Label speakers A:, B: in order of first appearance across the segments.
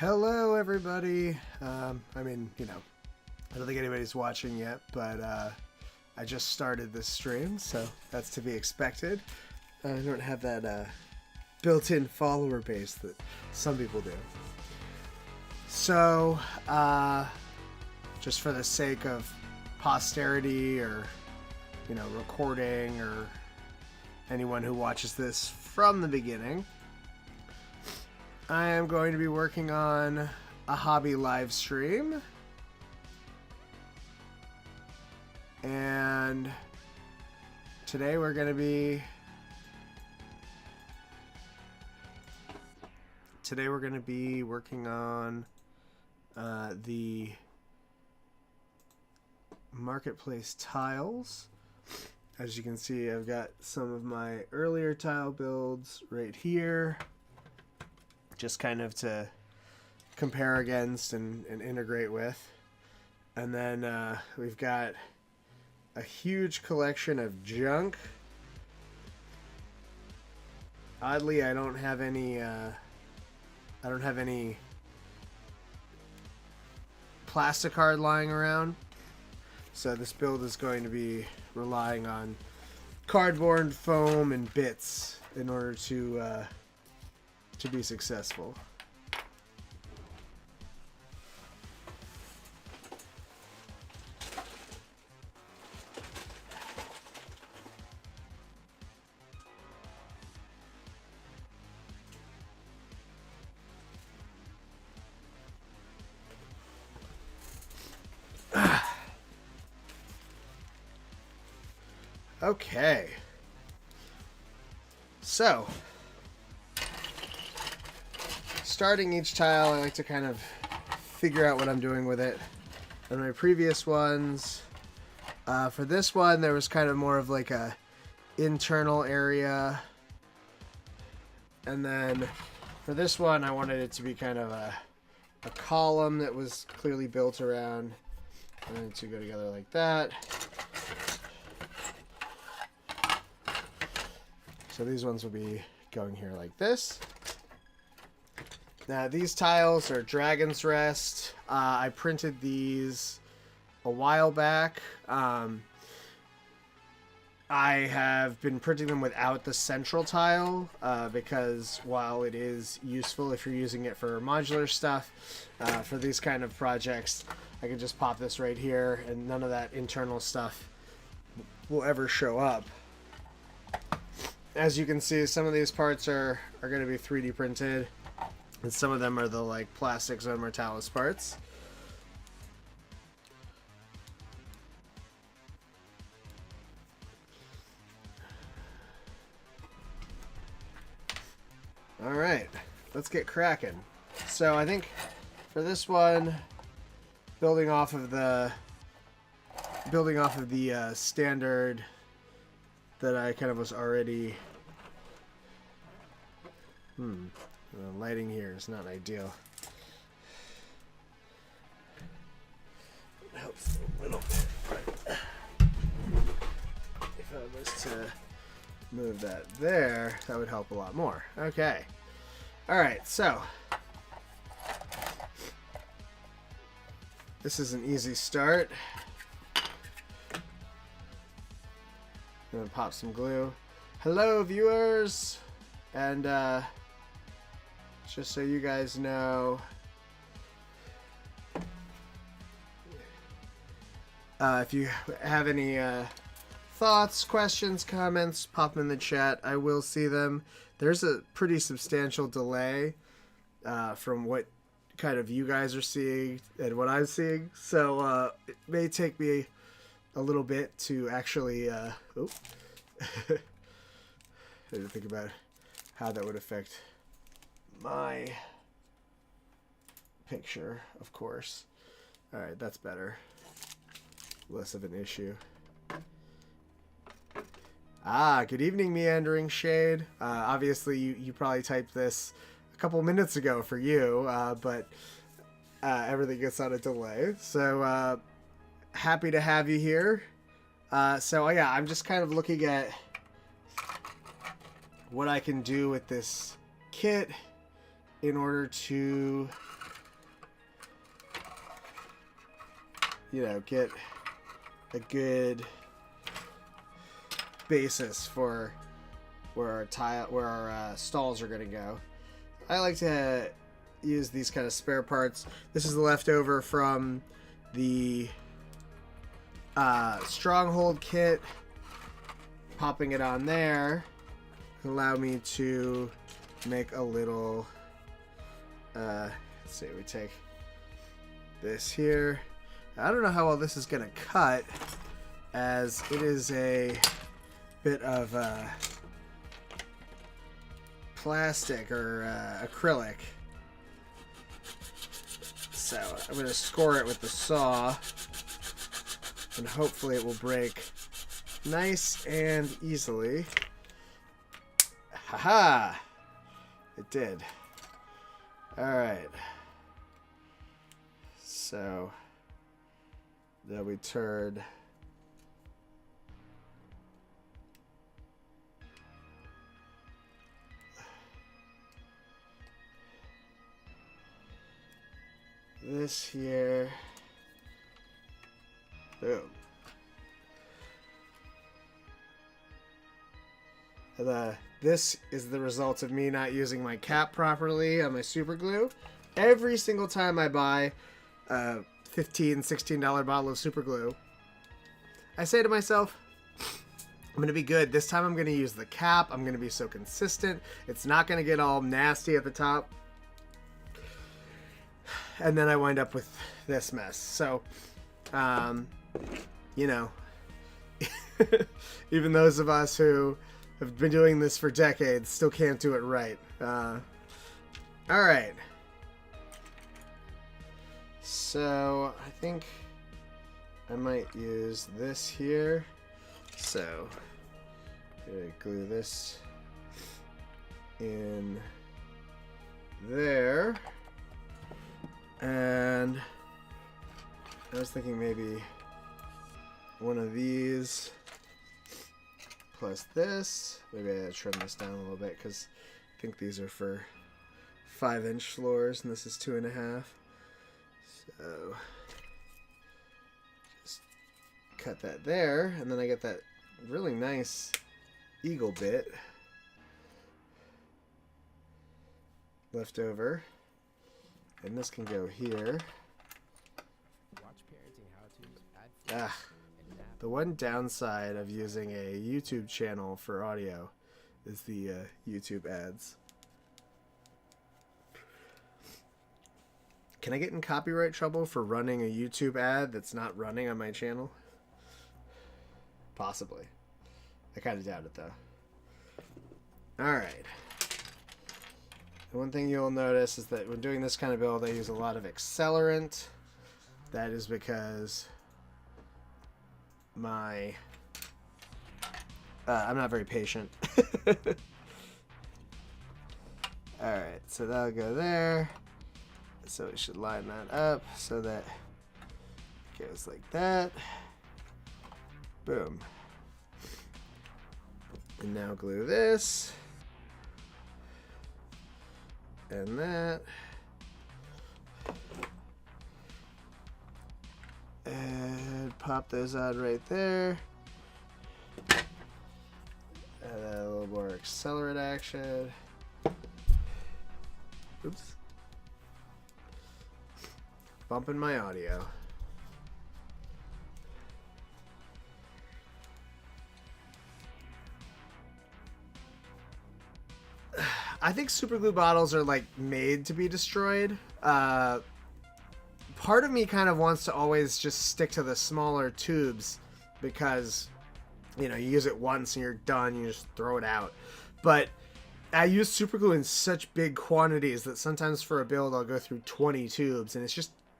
A: Hello, everybody. I mean, you know, I don't think anybody's watching yet, but I just started this stream, so that's to be expected. I don't have that built-in follower base that some people do. So, just for the sake of posterity or, you know, recording or anyone who watches this from the beginning, I am going to be working on a hobby live stream, and today we're going to be working on the marketplace tiles. As you can see, I've got some of my earlier tile builds right here, just kind of to compare against and integrate with. And then we've got a huge collection of junk. Oddly, I don't have any plastic card lying around, so this build is going to be relying on cardboard, foam, and bits in order to be successful. Okay. So, starting each tile, I like to kind of figure out what I'm doing with it. On my previous ones, for this one, there was kind of more of like a internal area. And then for this one, I wanted it to be kind of a column that was clearly built around. And then to go together like that. So these ones will be going here like this. Now these tiles are Dragon's Rest. I printed these a while back. I have been printing them without the central tile because while it is useful if you're using it for modular stuff, for these kind of projects, I can just pop this right here and none of that internal stuff will ever show up. As you can see, some of these parts are going to be 3D printed, and some of them are the like plastic Zone Mortalis parts. All right, let's get cracking. So I think for this one, building off of the standard that I kind of was already. The lighting here is not ideal. It helps a little bit, but if I was to move that there, that would help a lot more. Okay. All right, so this is an easy start. I'm gonna pop some glue. Hello, viewers, and just so you guys know, if you have any thoughts, questions, comments, pop them in the chat. I will see them. There's a pretty substantial delay from what kind of you guys are seeing and what I'm seeing, so it may take me a little bit to actually I didn't think about how that would affect my picture, of course. All right, that's better. Less of an issue. Good evening, Meandering Shade. Obviously, you probably typed this a couple minutes ago for you, but everything gets on a delay. So, happy to have you here. So, yeah, I'm just kind of looking at what I can do with this kit in order to, get a good basis for where our stalls are going to go. I like to use these kind of spare parts. This is the leftover from the Stronghold kit. Popping it on there allow me to make a little let's see, we take this here. I don't know how well this is gonna cut, as it is a bit of plastic or acrylic, so I'm gonna score it with the saw and hopefully it will break nice and easily. Haha! It did. Alright. So then we turn this here. Boom. And, this is the result of me not using my cap properly on my super glue. Every single time I buy a $15, $16 bottle of super glue, I say to myself, I'm going to be good. This time I'm going to use the cap. I'm going to be so consistent. It's not going to get all nasty at the top. And then I wind up with this mess. So, Even those of us who have been doing this for decades still can't do it right. Alright. So, I think I might use this here. So, glue this in there. And I was thinking maybe one of these plus this. Maybe I trim this down a little bit because I think these are for 5-inch floors and this is 2.5. So just cut that there, and then I get that really nice eagle bit left over, and this can go here. The one downside of using a YouTube channel for audio is the YouTube ads. Can I get in copyright trouble for running a YouTube ad that's not running on my channel? Possibly. I kind of doubt it, though. Alright. One thing you'll notice is that when doing this kind of build, I use a lot of accelerant. That is because I'm not very patient. Alright, so that'll go there. So we should line that up so that it goes like that. Boom. And now glue this. And that. And pop those out right there. Add a little more accelerate action. Oops. Bumping my audio. I think super glue bottles are like made to be destroyed. Part of me kind of wants to always just stick to the smaller tubes because, you know, you use it once and you're done, you just throw it out. But I use super glue in such big quantities that sometimes for a build I'll go through 20 tubes and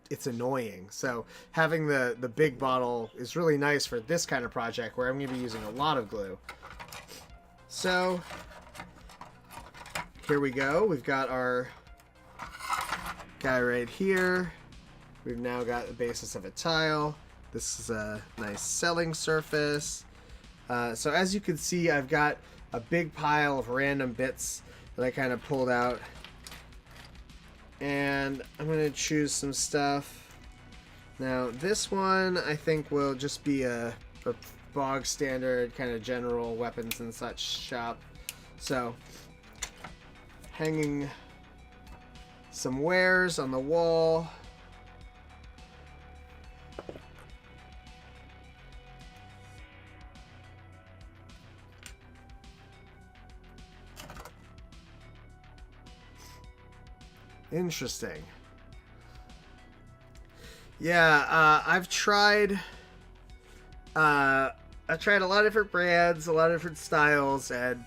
A: it's annoying. So having the big bottle is really nice for this kind of project where I'm going to be using a lot of glue. So here we go. We've got our guy right here. We've now got the basis of a tile. This is a nice selling surface. So as you can see, I've got a big pile of random bits that I kind of pulled out. And I'm going to choose some stuff. Now this one I think will just be a bog standard kind of general weapons and such shop. So hanging some wares on the wall. Interesting. Yeah, I've tried a lot of different brands, a lot of different styles, and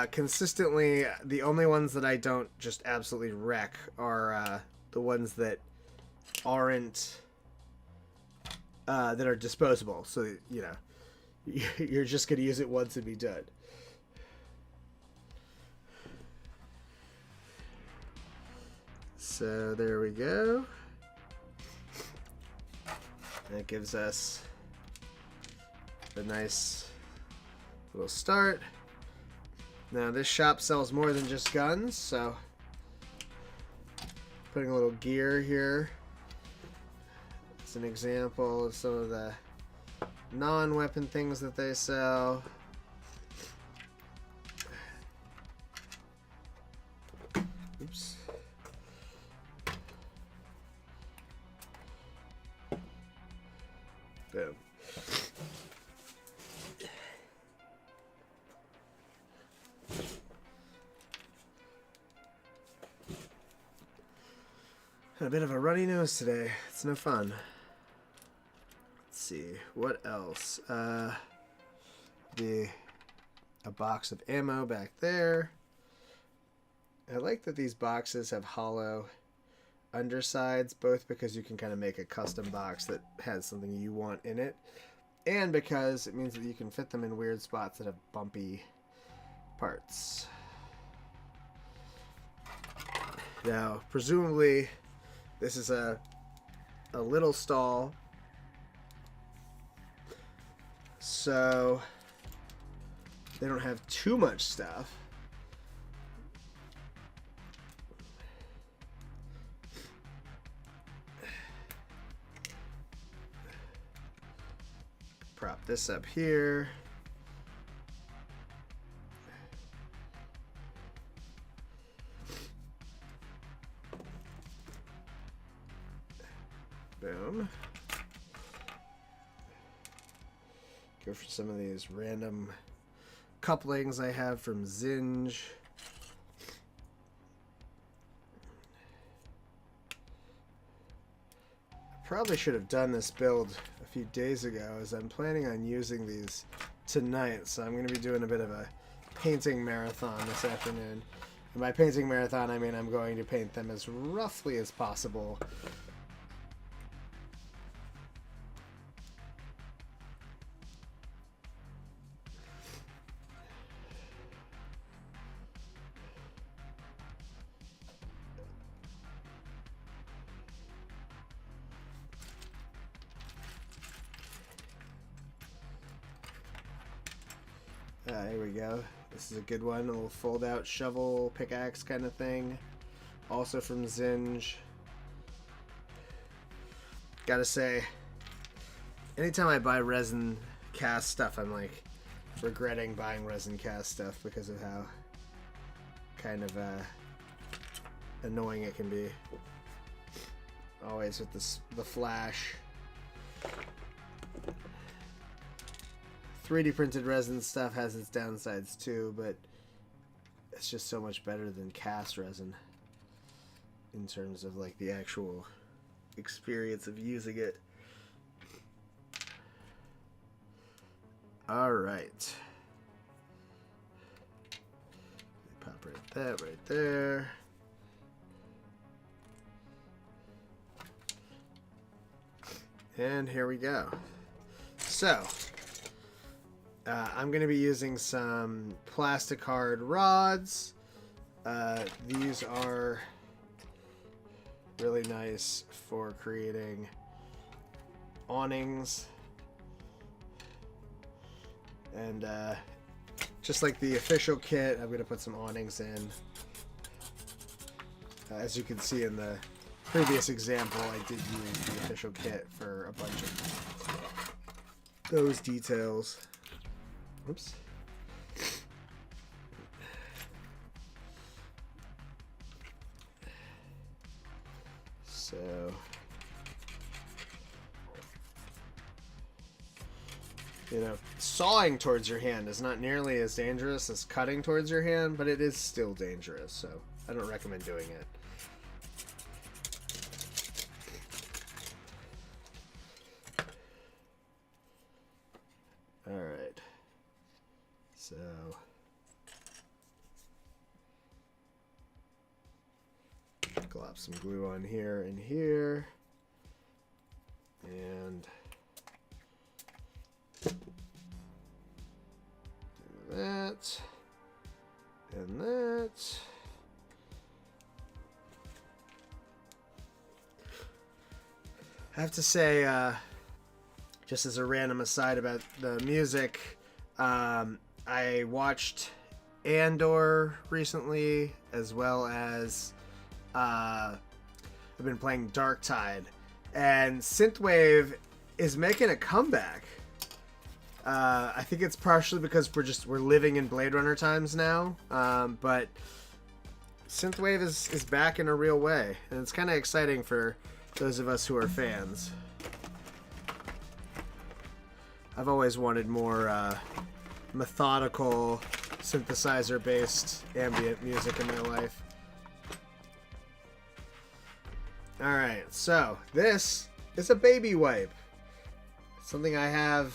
A: consistently the only ones that I don't just absolutely wreck are the ones that aren't that are disposable. So, you know, you're just going to use it once and be done. So there we go. That gives us a nice little start. Now this shop sells more than just guns, so putting a little gear here. It's an example of some of the non-weapon things that they sell. Oops. Boom. A bit of a runny nose today. It's no fun. Let's see. What else? a box of ammo back there. I like that these boxes have hollow undersides, both because you can kind of make a custom box that has something you want in it, and because it means that you can fit them in weird spots that have bumpy parts. Now, presumably, this is a little stall, so they don't have too much stuff. Prop this up here. Boom. Go for some of these random couplings I have from Zinj. Probably should have done this build a few days ago, as I'm planning on using these tonight, so I'm going to be doing a bit of a painting marathon this afternoon. And by painting marathon, I mean I'm going to paint them as roughly as possible. Here we go. This is a good one. A little fold-out shovel, pickaxe kind of thing. Also from Zinj. Gotta say, anytime I buy resin cast stuff, I'm like regretting buying resin cast stuff because of how kind of annoying it can be. Always with the flash. 3D printed resin stuff has its downsides too, but it's just so much better than cast resin in terms of like the actual experience of using it. All right. Pop that right there. And here we go. So, I'm going to be using some plastic hard rods. These are really nice for creating awnings. And just like the official kit, I'm going to put some awnings in. As you can see in the previous example, I did use the official kit for a bunch of those details. Oops. So, you know, sawing towards your hand is not nearly as dangerous as cutting towards your hand, but it is still dangerous, so I don't recommend doing it. All right. So, glop some glue on here and here, and do that, and that. I have to say, just as a random aside about the music, I watched Andor recently, as well as I've been playing Darktide, and synthwave is making a comeback. I think it's partially because we're living in Blade Runner times now, but synthwave is back in a real way, and it's kind of exciting for those of us who are fans. I've always wanted more methodical, synthesizer-based ambient music in my life. Alright, so this is a baby wipe. Something I have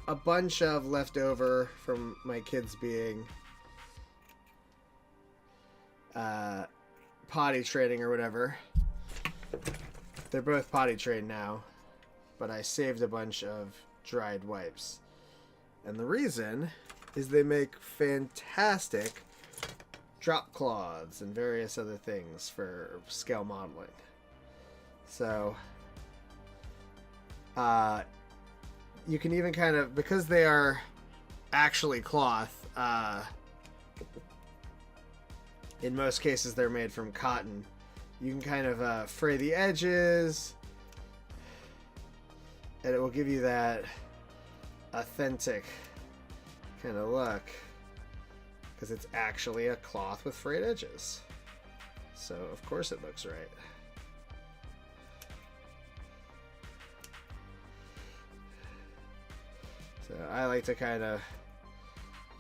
A: a bunch of leftover from my kids being potty training or whatever. They're both potty trained now, but I saved a bunch of dried wipes. And the reason is they make fantastic drop cloths and various other things for scale modeling. So, you can even kind of, because they are actually cloth, in most cases they're made from cotton, you can kind of fray the edges, and it will give you that authentic kind of look, because it's actually a cloth with frayed edges. So of course it looks right. So I like to kind of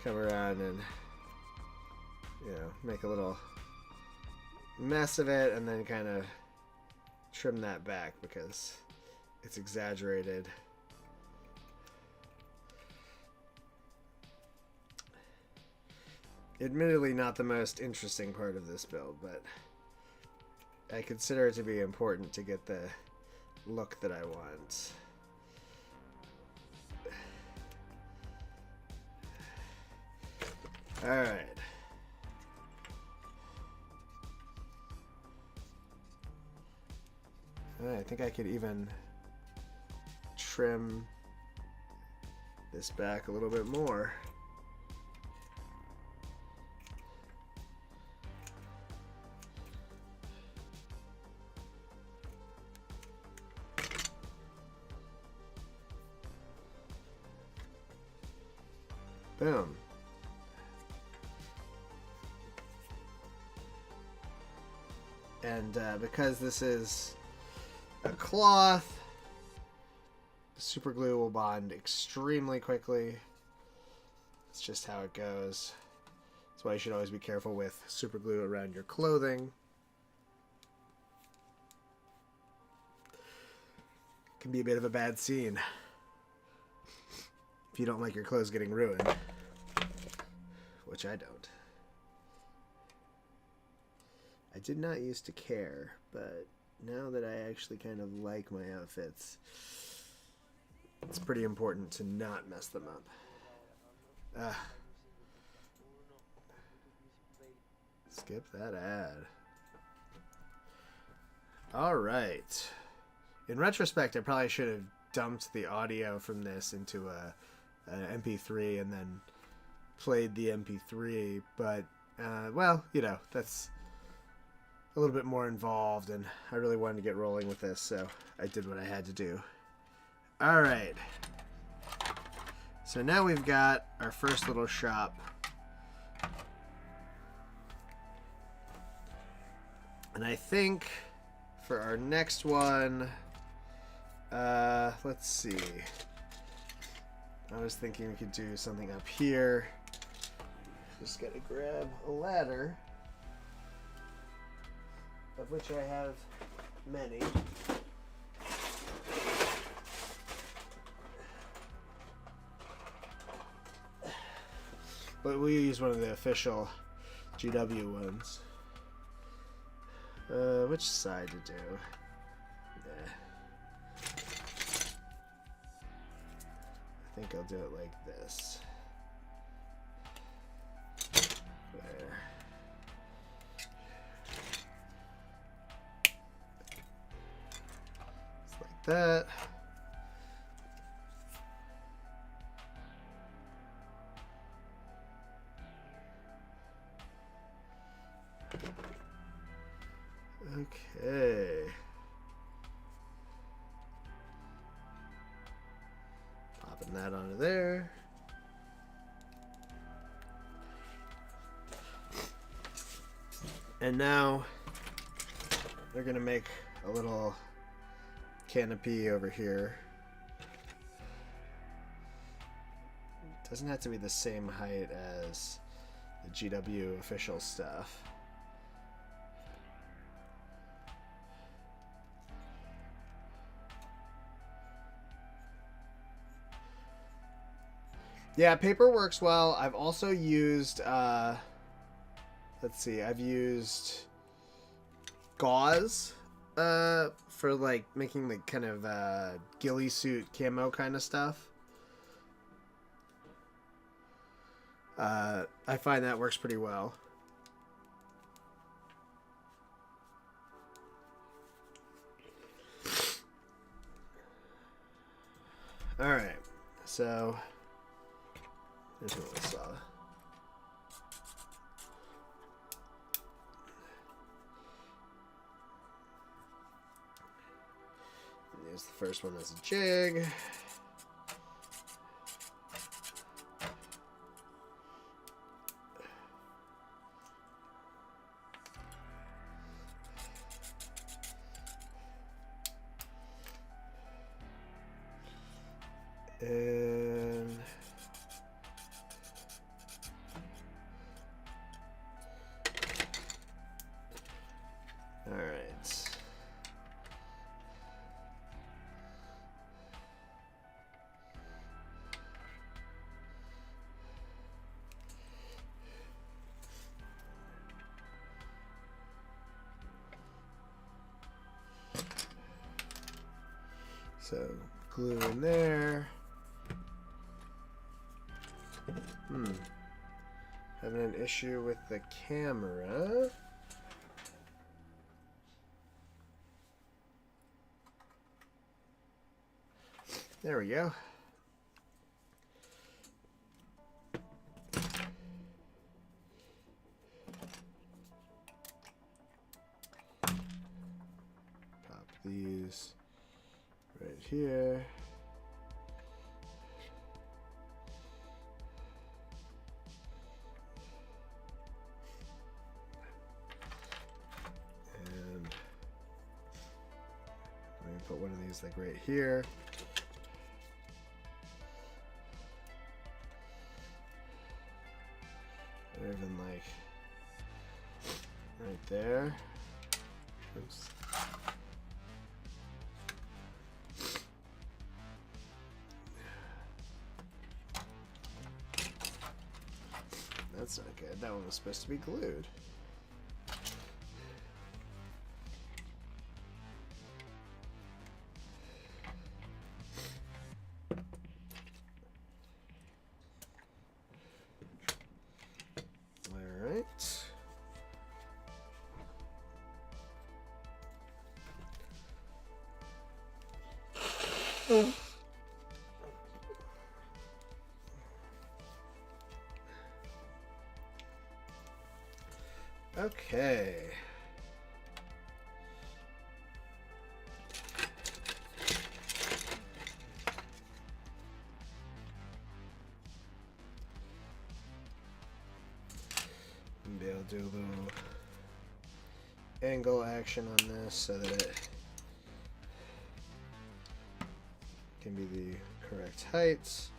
A: come around and, you know, make a little mess of it and then kind of trim that back because it's exaggerated. Admittedly not the most interesting part of this build, but I consider it to be important to get the look that I want. Alright. I think I could even trim this back a little bit more. Boom. And because this is a cloth, super glue will bond extremely quickly. It's just how it goes. That's why you should always be careful with super glue around your clothing. It can be a bit of a bad scene if you don't like your clothes getting ruined, which I don't. I did not used to care, but now that I actually kind of like my outfits, it's pretty important to not mess them up. Skip that ad. Alright. In retrospect, I probably should have dumped the audio from this into an MP3 and then played the MP3, but, well, you know, that's a little bit more involved, and I really wanted to get rolling with this, so I did what I had to do. Alright. So now we've got our first little shop. And I think for our next one, let's see. I was thinking we could do something up here. Just gotta grab a ladder, of which I have many. But we use one of the official GW ones. Which side to do? I think I'll do it like this. There. Just like that. Okay. Popping that onto there. And now they're going to make a little canopy over here. It doesn't have to be the same height as the GW official stuff. Yeah, paper works well. I've also used, let's see, I've used gauze for like making the kind of ghillie suit camo kind of stuff. I find that works pretty well. All right, so here's what we saw. Use the first one as a jig. And all right. So glue in there. Having an issue with the camera. There we go. Pop these right here. Put one of these like right here. Or even like right there. Oops. That's not good. That one was supposed to be glued. Okay. Maybe I'll do a little angle action on this so that it can be the correct heights.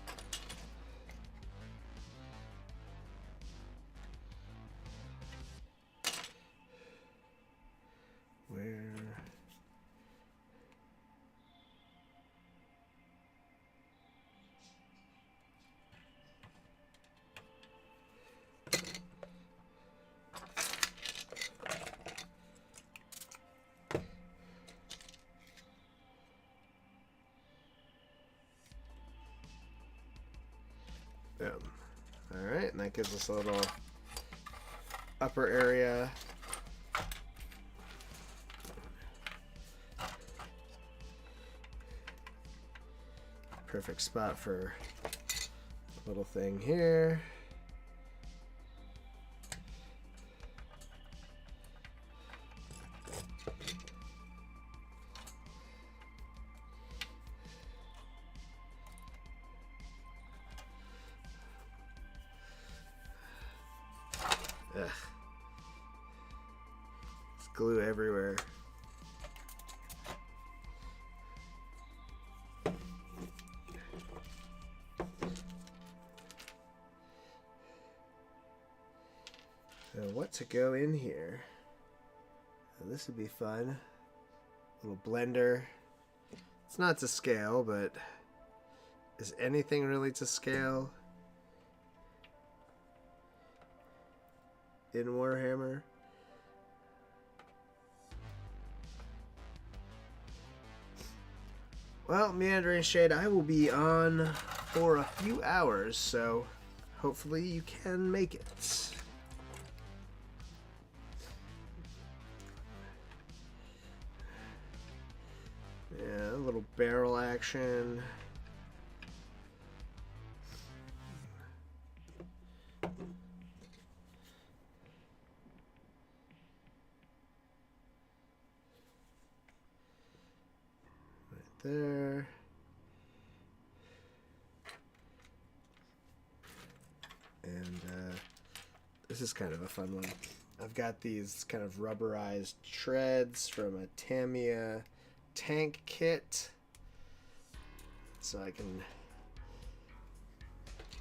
A: Alright, and that gives us a little upper area. Perfect spot for a little thing here. Ugh. There's glue everywhere. So what to go in here? Now this would be fun. Little blender. It's not to scale, but is anything really to scale? in Warhammer. Well, Meandering Shade, I will be on for a few hours, so hopefully you can make it. Yeah, a little barrel action. There. And this is kind of a fun one. I've got these kind of rubberized treads from a Tamiya tank kit, so I can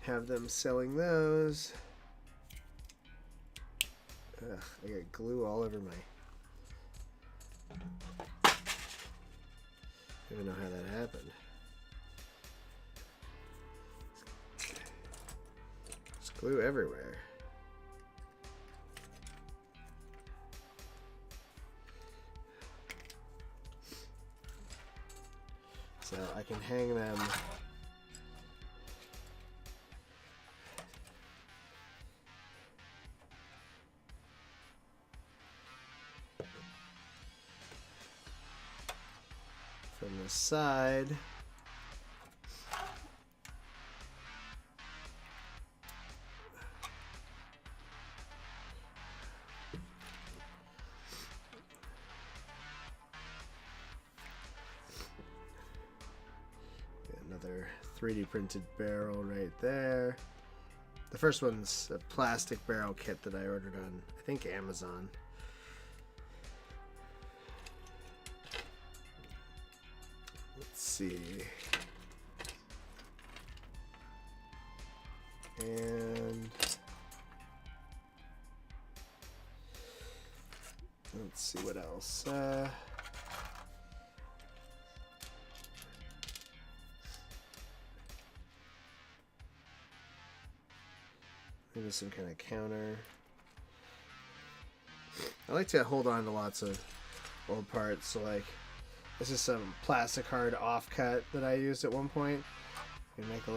A: have them selling those. Ugh, I got glue all over my... I don't even know how that happened. There's glue everywhere. So I can hang them from the side. Another 3D printed barrel right there. The first one's a plastic barrel kit that I ordered on, I think, Amazon. Let's see. And let's see what else. Maybe some kind of counter. I like to hold on to lots of old parts, so like this is some plastic hard offcut that I used at one point. You can make a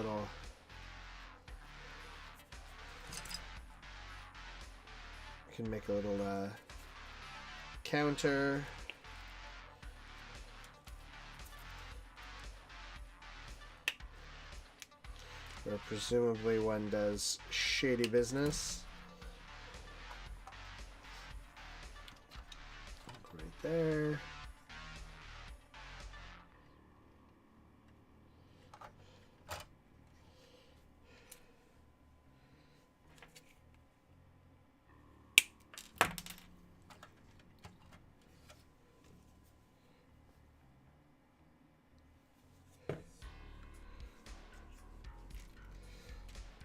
A: little counter. Where presumably one does shady business. Right there.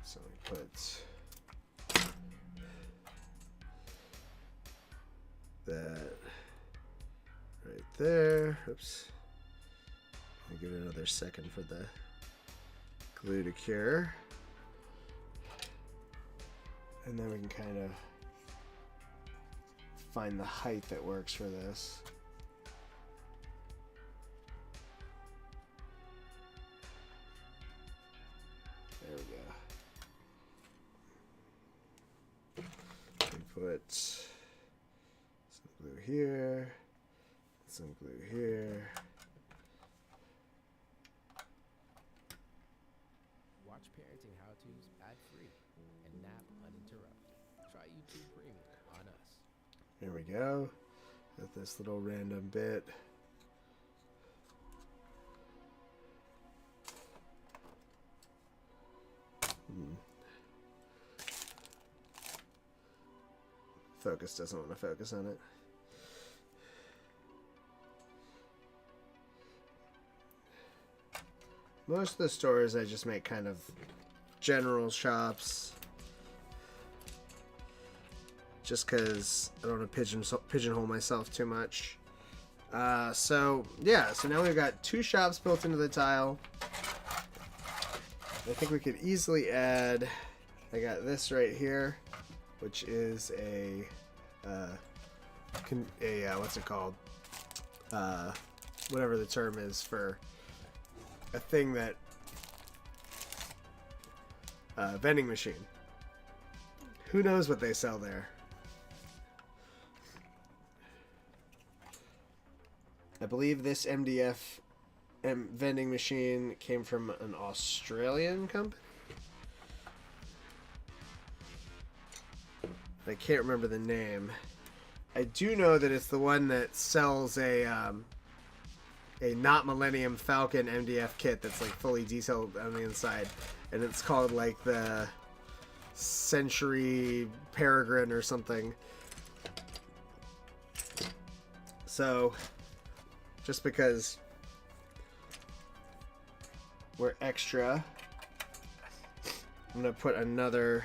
A: So we put that right there. Oops. I'll give it another second for the glue to cure. And then we can kind of find the height that works for this. There we go. Put some glue here, some glue here.
B: Watch parenting how-tos ad-free and nap uninterrupted. Try YouTube Premium on us.
A: There we go. Got this little random bit. Focus doesn't want to focus on it. Most of the stores I just make kind of general shops, just because I don't want to pigeonhole myself too much. So yeah, so now we've got two shops built into the tile. I think we could easily add, I got this right here. which is a what's it called? Whatever the term is for a thing that vending machine. Who knows what they sell there? I believe this MDF vending machine came from an Australian company. I can't remember the name. I do know that it's the one that sells a not Millennium Falcon MDF kit that's like fully detailed on the inside, and it's called like the Century Peregrine or something. So, just because we're extra, I'm gonna put another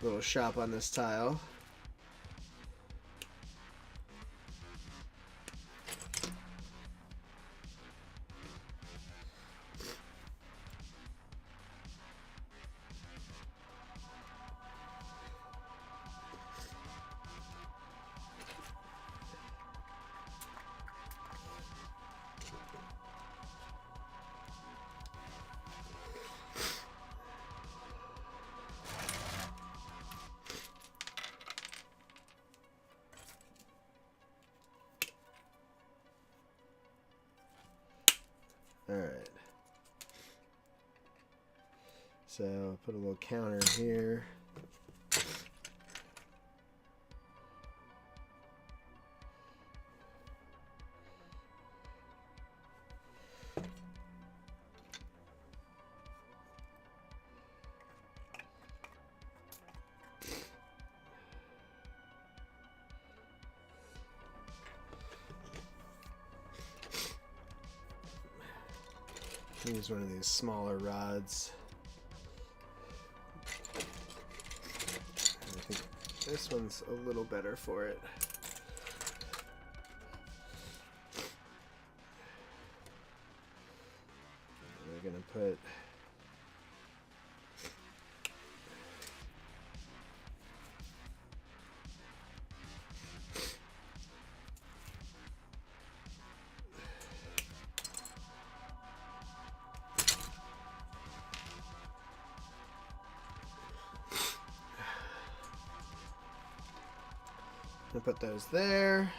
A: little shop on this tile. Alright. So, I'll put a little counter here. Use one of these smaller rods. I think this one's a little better for it. We're gonna put put those there.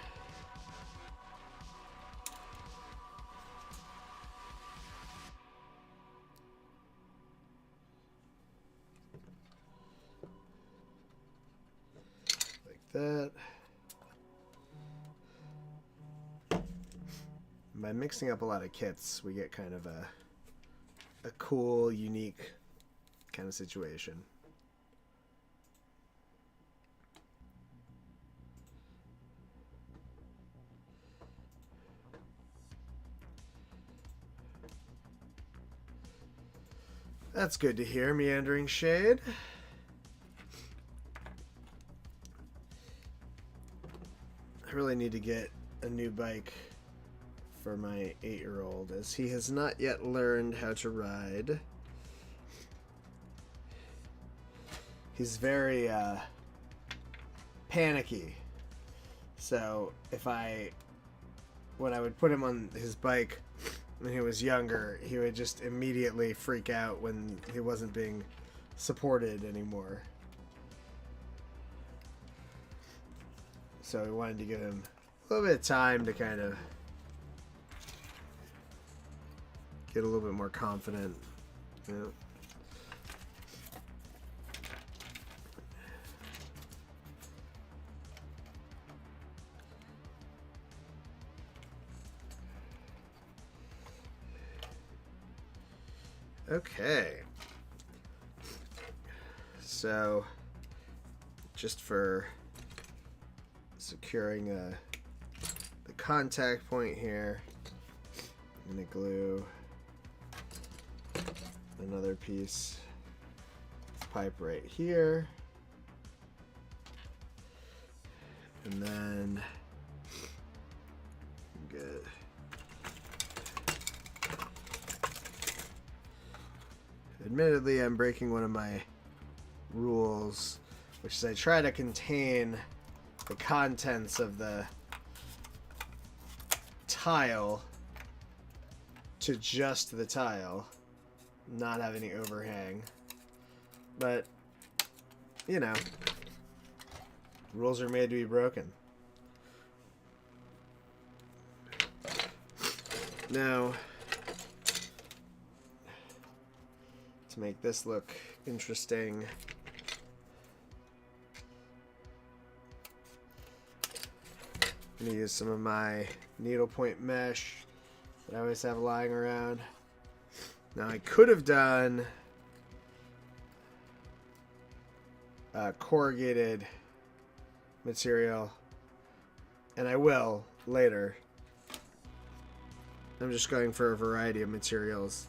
A: Like that. By mixing up a lot of kits, we get kind of a cool, unique kind of situation. That's good to hear, Meandering Shade. I really need to get a new bike for my 8-year-old, as he has not yet learned how to ride. He's very panicky. So when I would put him on his bike when he was younger, he would just immediately freak out when he wasn't being supported anymore. So we wanted to give him a little bit of time to kind of get a little bit more confident. You know? Okay, so just for securing the contact point here, I'm going to glue another piece of pipe right here, and then get admittedly, I'm breaking one of my rules, which is I try to contain the contents of the tile to just the tile, not have any overhang. But, you know, rules are made to be broken. Now, to make this look interesting, I'm going to use some of my needlepoint mesh that I always have lying around. Now, I could have done corrugated material, and I will later. I'm just going for a variety of materials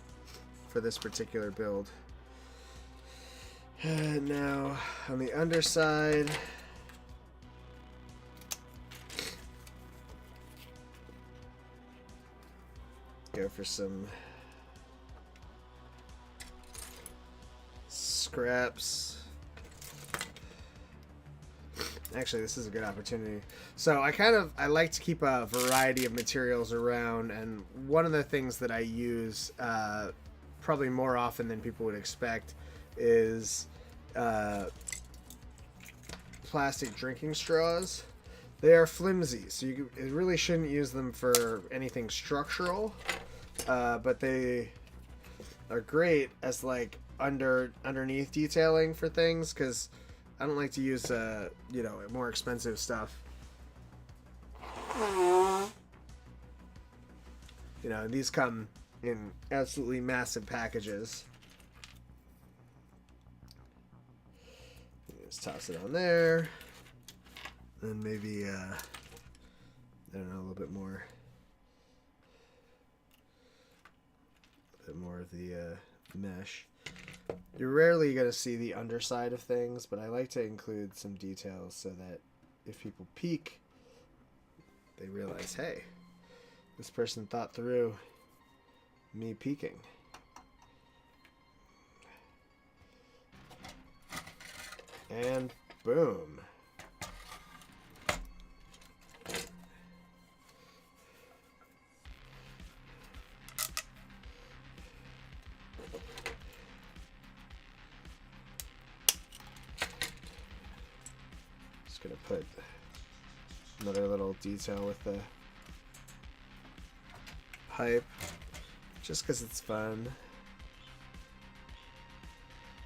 A: for this particular build. And now on the underside, go for some scraps. Actually, this is a good opportunity. So I like to keep a variety of materials around, and one of the things that I use probably more often than people would expect is plastic drinking straws. They are flimsy, so you really shouldn't use them for anything structural, but they are great as like underneath detailing for things, because I don't like to use more expensive stuff. You know, these come in absolutely massive packages. Just toss it on there. And maybe, I don't know, a little bit more. A bit more of the mesh. You're rarely going to see the underside of things, but I like to include some details so that if people peek, they realize, hey, this person thought through me peeking. And boom. Just gonna put another little detail with the pipe, just because it's fun.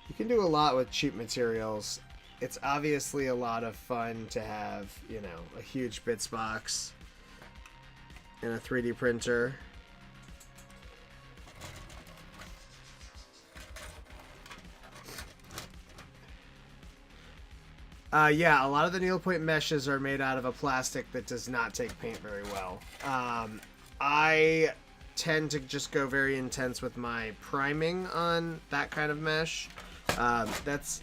A: You can do a lot with cheap materials. It's obviously a lot of fun to have, you know, a huge bits box and a 3D printer. Yeah, a lot of the needlepoint meshes are made out of a plastic that does not take paint very well. I tend to just go very intense with my priming on that kind of mesh. That's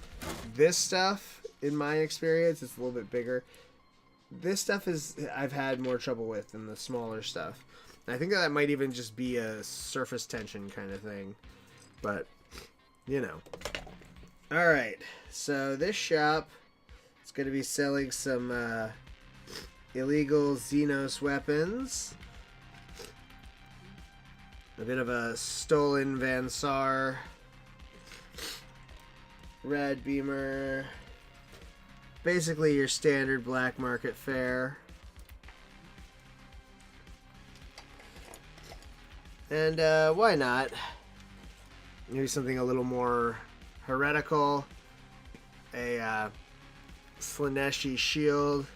A: this stuff, in my experience, it's a little bit bigger. This stuff I've had more trouble with than the smaller stuff. I think that might even just be a surface tension kind of thing. But, you know. Alright, so this shop is going to be selling some illegal Xenos weapons. A bit of a stolen Van Sar. Rad Beamer. Basically your standard black market fare. And why not? Maybe something a little more heretical. A Slaneshi shield.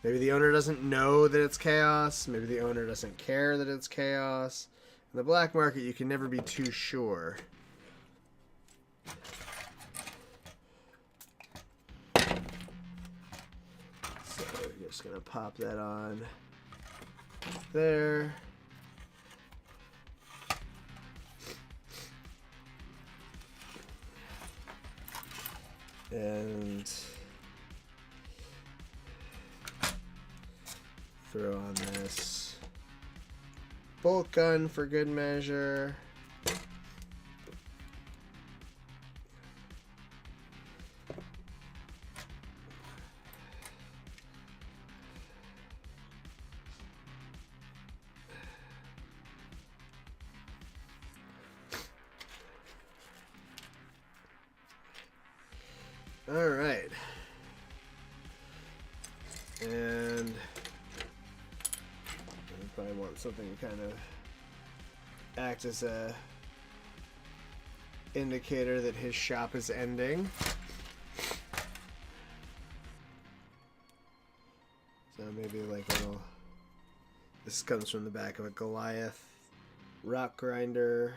A: Maybe the owner doesn't know that it's chaos. Maybe the owner doesn't care that it's chaos. In the black market, you can never be too sure. So we're just going to pop that on there. And throw on this bolt gun for good measure. All right. And I probably want something to kind of act as a indicator that his shop is ending. So maybe like a little... This comes from the back of a Goliath rock grinder.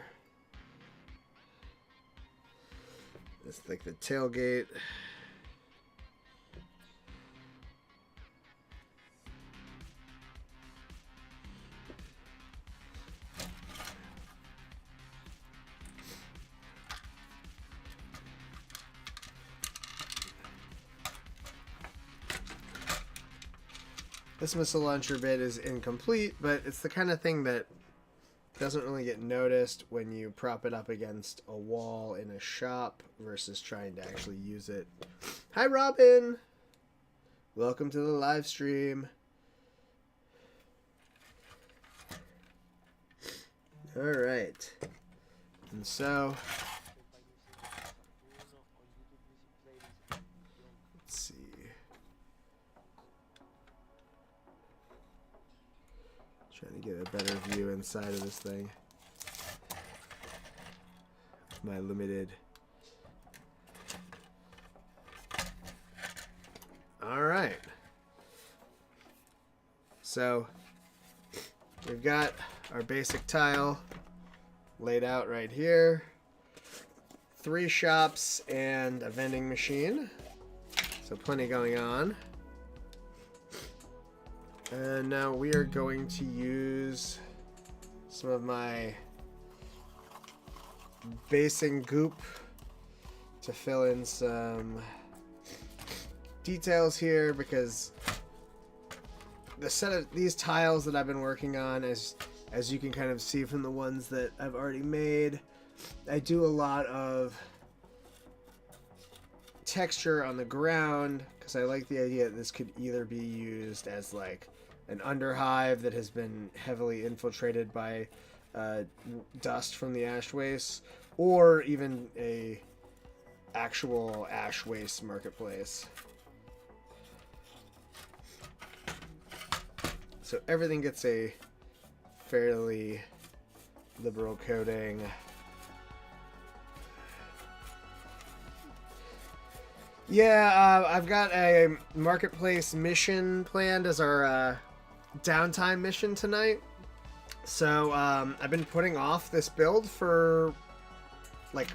A: It's like the tailgate. This missile launcher bit is incomplete, but it's the kind of thing that doesn't really get noticed when you prop it up against a wall in a shop versus trying to actually use it. Hi, Robin! Welcome to the live stream. Alright. And so... let's see... Trying to get a better view inside of this thing. My limited. All right. So we've got our basic tile laid out right here. 3 shops and a vending machine. So plenty going on. And now we are going to use some of my basing goop to fill in some details here, because the set of these tiles that I've been working on, as you can kind of see from the ones that I've already made, I do a lot of texture on the ground because I like the idea that this could either be used as like an underhive that has been heavily infiltrated by dust from the ash waste, or even a actual ash waste marketplace. So everything gets a fairly liberal coating. Yeah, I've got a marketplace mission planned as our downtime mission tonight. So I've been putting off this build for like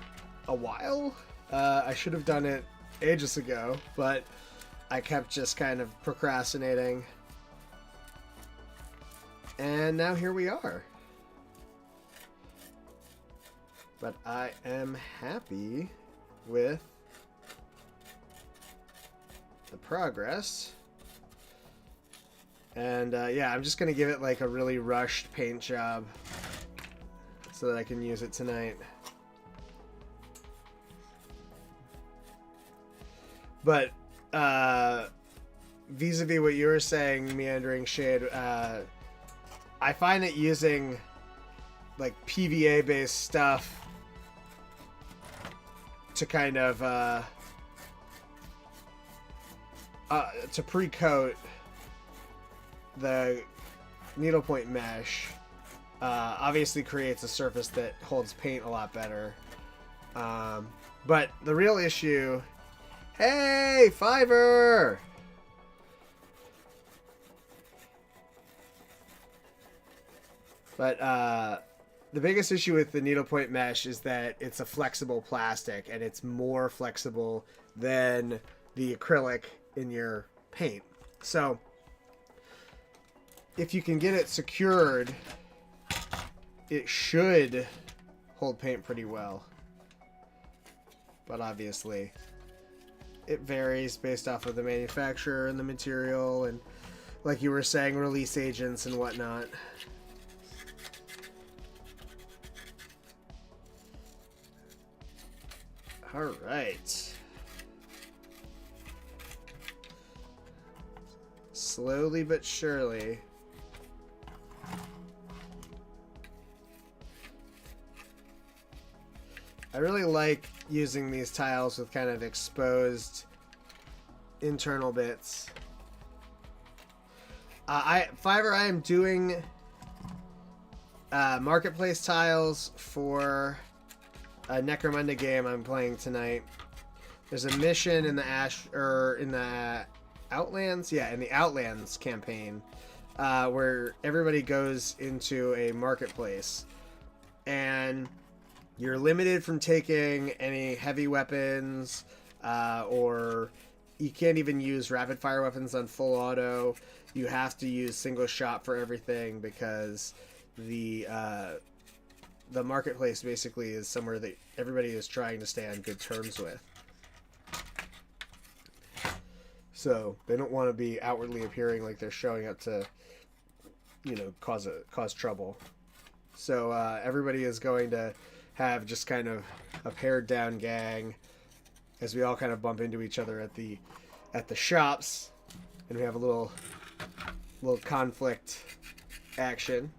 A: a while. I should have done it ages ago, but I kept just kind of procrastinating. And now here we are. But I am happy with the progress. And yeah, I'm just gonna give it like a really rushed paint job so that I can use it tonight. But vis-a-vis what you were saying, Meandering Shade, I find that using like PVA based stuff to kind of to pre-coat the needlepoint mesh obviously creates a surface that holds paint a lot better. But the real issue... Hey, Fiverr! But the biggest issue with the needlepoint mesh is that it's a flexible plastic, and it's more flexible than the acrylic in your paint. So if you can get it secured, it should hold paint pretty well. But obviously it varies based off of the manufacturer and the material, and like you were saying, release agents and whatnot. All right. Slowly but surely. I really like using these tiles with kind of exposed internal bits. Fiverr, I am doing marketplace tiles for a Necromunda game I'm playing tonight. There's a mission in the Outlands, yeah, in the Outlands campaign, where everybody goes into a marketplace, and you're limited from taking any heavy weapons, or you can't even use rapid fire weapons on full auto. You have to use single shot for everything because the marketplace basically is somewhere that everybody is trying to stay on good terms with. So they don't want to be outwardly appearing like they're showing up to, cause trouble. So everybody is going to have just kind of a pared down gang as we all kind of bump into each other at the shops, and we have a little conflict action.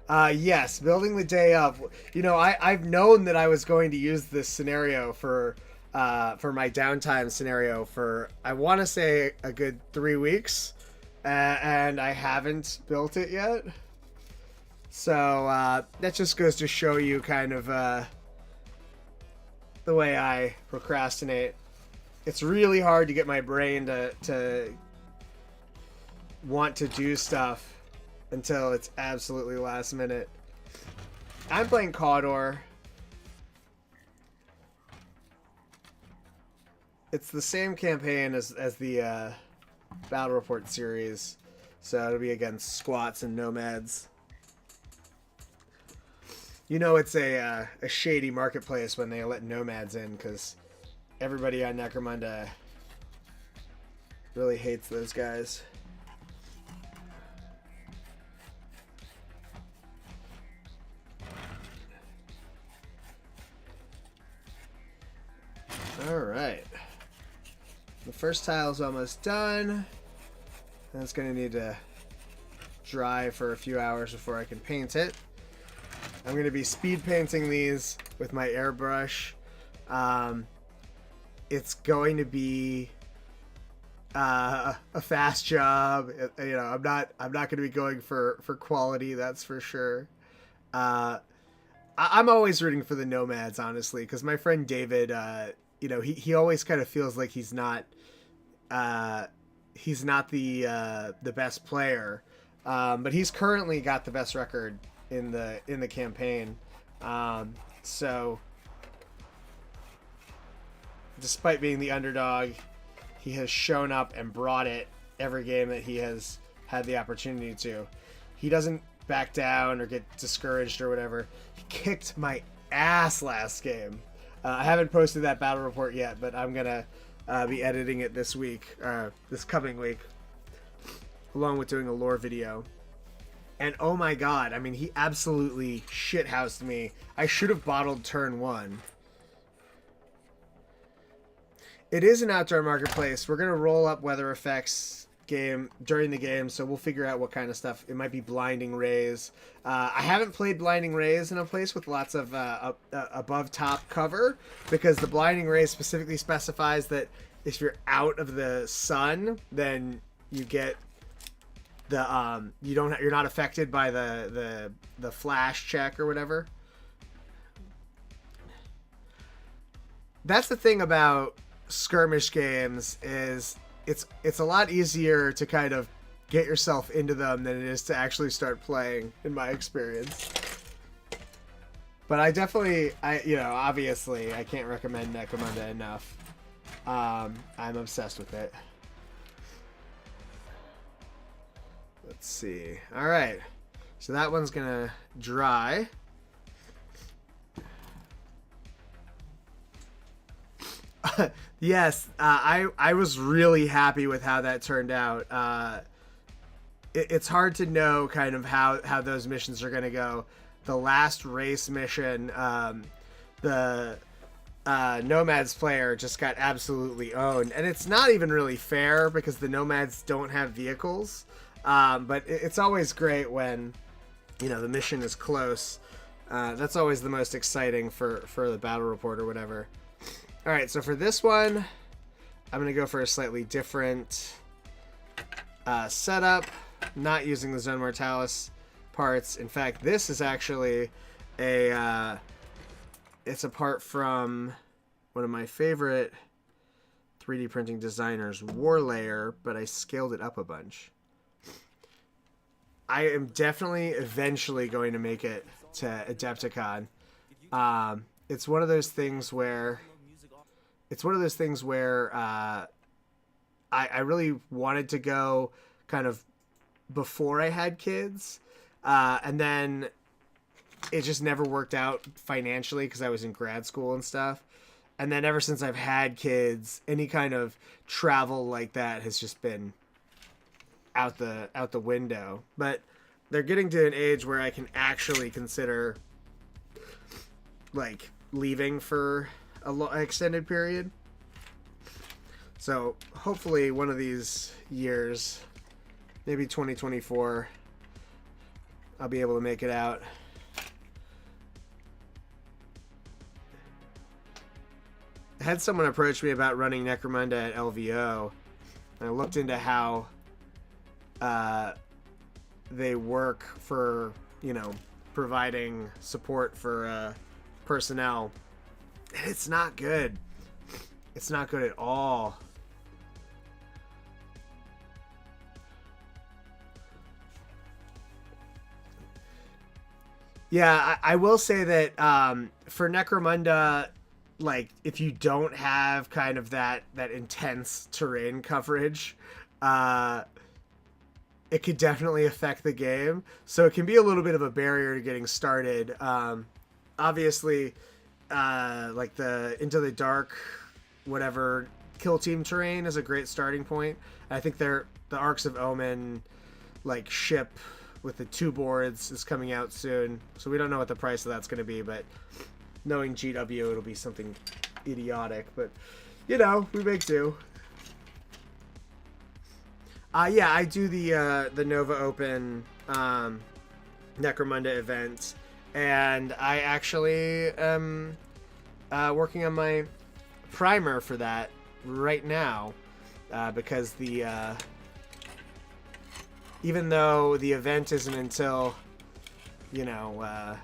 A: Yes, building the day up. I've known that I was going to use this scenario for my downtime scenario for, I want to say, a good 3 weeks, and I haven't built it yet. So that just goes to show you kind of the way I procrastinate. It's really hard to get my brain to want to do stuff until it's absolutely last minute. I'm playing Cawdor. It's the same campaign as the Battle Report series, so it'll be against squats and nomads. It's a shady marketplace when they let nomads in, because everybody on Necromunda really hates those guys. Alright. The first tile's almost done. And it's going to need to dry for a few hours before I can paint it. I'm going to be speed painting these with my airbrush. It's going to be a fast job. I'm not going to be going for quality, that's for sure. I'm always rooting for the nomads, honestly, because my friend David, he always kind of feels like he's not the best player, but he's currently got the best record in the campaign. So despite being the underdog, he has shown up and brought it every game that he has had the opportunity to. He doesn't back down or get discouraged or whatever. He kicked my ass last game. I haven't posted that battle report yet, but I'm gonna be editing it this coming week, along with doing a lore video. And oh my god, I mean, he absolutely shithoused me. I should have bottled turn 1. It is an outdoor marketplace. We're gonna roll up weather effects during the game, so we'll figure out what kind of stuff. It might be blinding rays. I haven't played blinding rays in a place with lots of above top cover, because the blinding rays specifically specifies that if you're out of the sun, then you get the you're not affected by the flash check or whatever. That's the thing about skirmish games, is it's a lot easier to kind of get yourself into them than it is to actually start playing, in my experience. But I definitely, obviously I can't recommend Necromunda enough. I'm obsessed with it. Let's see. All right, so that one's gonna dry. Yes, I was really happy with how that turned out. It's hard to know kind of how those missions are going to go. The last race mission, the Nomads player just got absolutely owned. And it's not even really fair because the Nomads don't have vehicles. But it's always great when, the mission is close. That's always the most exciting for the battle report or whatever. All right, so for this one, I'm going to go for a slightly different setup, not using the Zone Mortalis parts. In fact, this is actually it's a part from one of my favorite 3D printing designers, Warlayer, but I scaled it up a bunch. I am definitely eventually going to make it to Adepticon. It's one of those things where I really wanted to go kind of before I had kids, and then it just never worked out financially because I was in grad school and stuff. And then ever since I've had kids, any kind of travel like that has just been out the window. But they're getting to an age where I can actually consider like leaving for an extended period. So hopefully one of these years, maybe 2024, I'll be able to make it out. I had someone approach me about running Necromunda at LVO, and I looked into how they work for, you know, providing support for personnel. And it's not good. It's not good at all. Yeah, I will say that for Necromunda, like, if you don't have kind of that intense terrain coverage, it could definitely affect the game. So it can be a little bit of a barrier to getting started. Obviously, like the Into the Dark, whatever, kill team terrain is a great starting point. I think the Arcs of Omen, like, ship with the 2 boards is coming out soon. So we don't know what the price of that's going to be, but knowing GW, it'll be something idiotic. But, you know, we make do. Yeah, I do the Nova Open Necromunda event, and I actually am working on my primer for that right now, because even though the event isn't until, you know,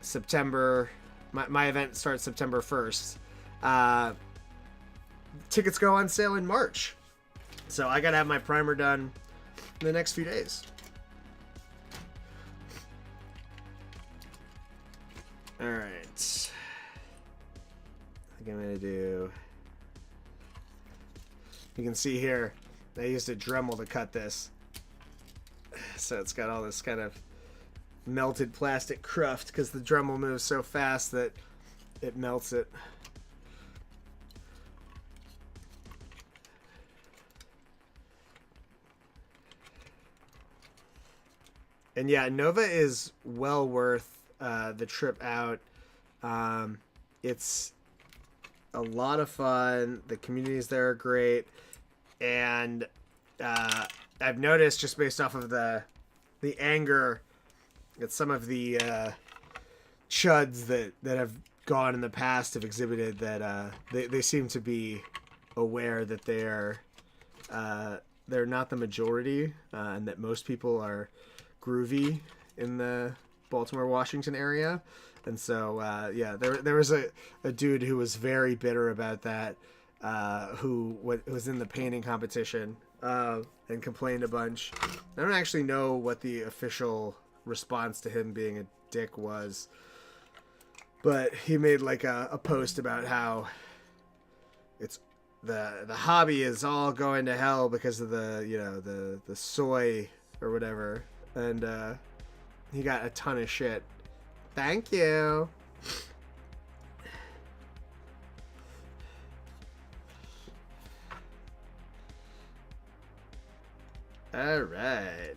A: September, my event starts September 1st. Tickets go on sale in March. So I gotta have my primer done in the next few days. Alright. I think I'm gonna do... You can see here, I used a Dremel to cut this. So it's got all this kind of melted plastic cruft because the Dremel moves so fast that it melts it. And yeah, Nova is well worth the trip out. It's a lot of fun. The communities there are great. And I've noticed, just based off of the anger that some of the chuds that have gone in the past have exhibited, that they seem to be aware that they're not the majority, and that most people are groovy in the Baltimore, Washington area. And so yeah, there was a dude who was very bitter about that, who was in the painting competition and complained a bunch. I don't actually know what the official response to him being a dick was, but he made like a post about how it's the hobby is all going to hell because of the soy or whatever. And he got a ton of shit. Thank you. All right.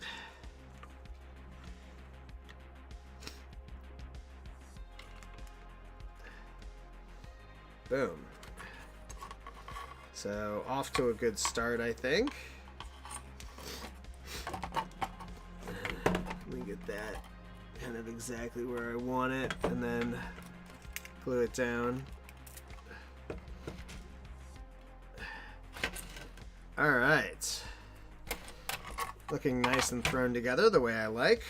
A: Boom. So off to a good start, I think. Let me get that kind of exactly where I want it, and then glue it down. Alright. Looking nice and thrown together the way I like.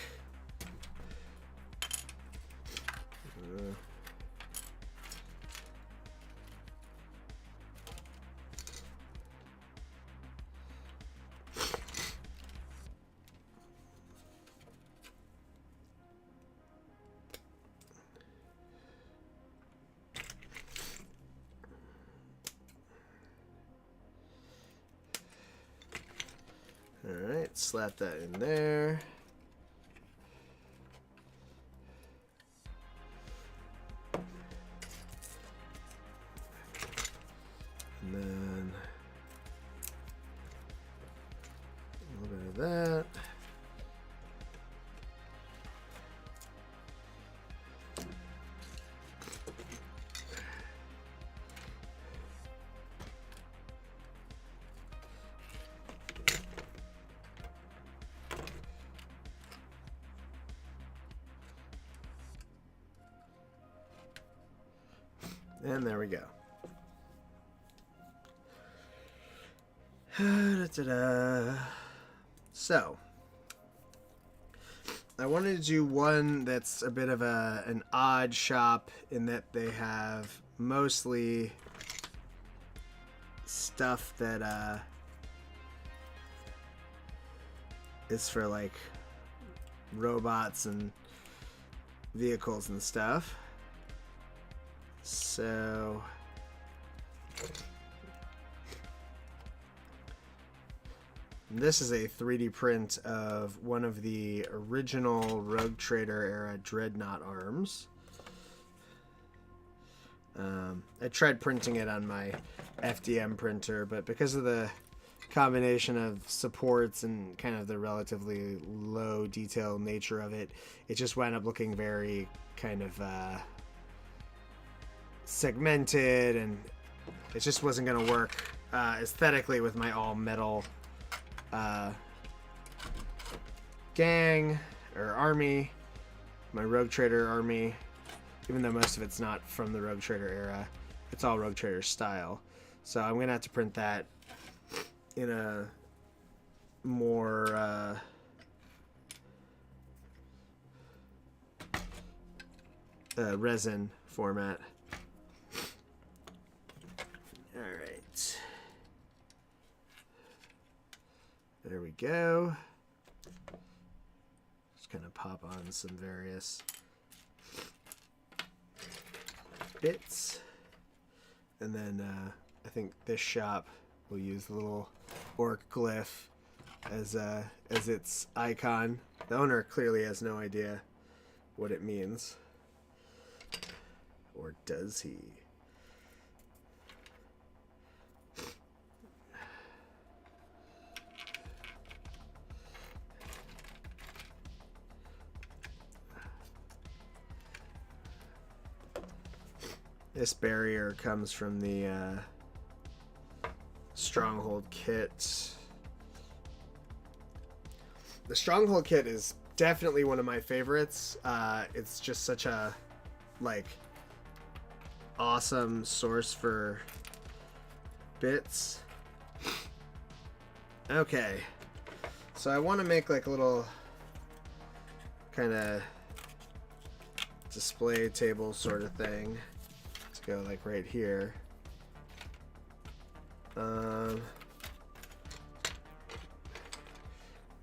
A: Alright, slap that in there. And then a little bit of that. And there we go. So, I wanted to do one that's a bit of an odd shop in that they have mostly stuff that is for like robots and vehicles and stuff. So this is a 3D print of one of the original Rogue Trader era Dreadnought arms. I tried printing it on my FDM printer, but because of the combination of supports and kind of the relatively low detail nature of it, it just wound up looking very kind of segmented, and it just wasn't going to work aesthetically with my all metal gang or army, my Rogue Trader army, even though most of it's not from the Rogue Trader era. It's all Rogue Trader style. So I'm going to have to print that in a more resin format. Alright. There we go. Just kind of pop on some various bits. And then I think this shop will use the little orc glyph as its icon. The owner clearly has no idea what it means. Or does he? This barrier comes from the Stronghold kit. The Stronghold kit is definitely one of my favorites. It's just such a awesome source for bits. Okay, so I want to make like a little kind of display table sort of thing. Let's go like right here.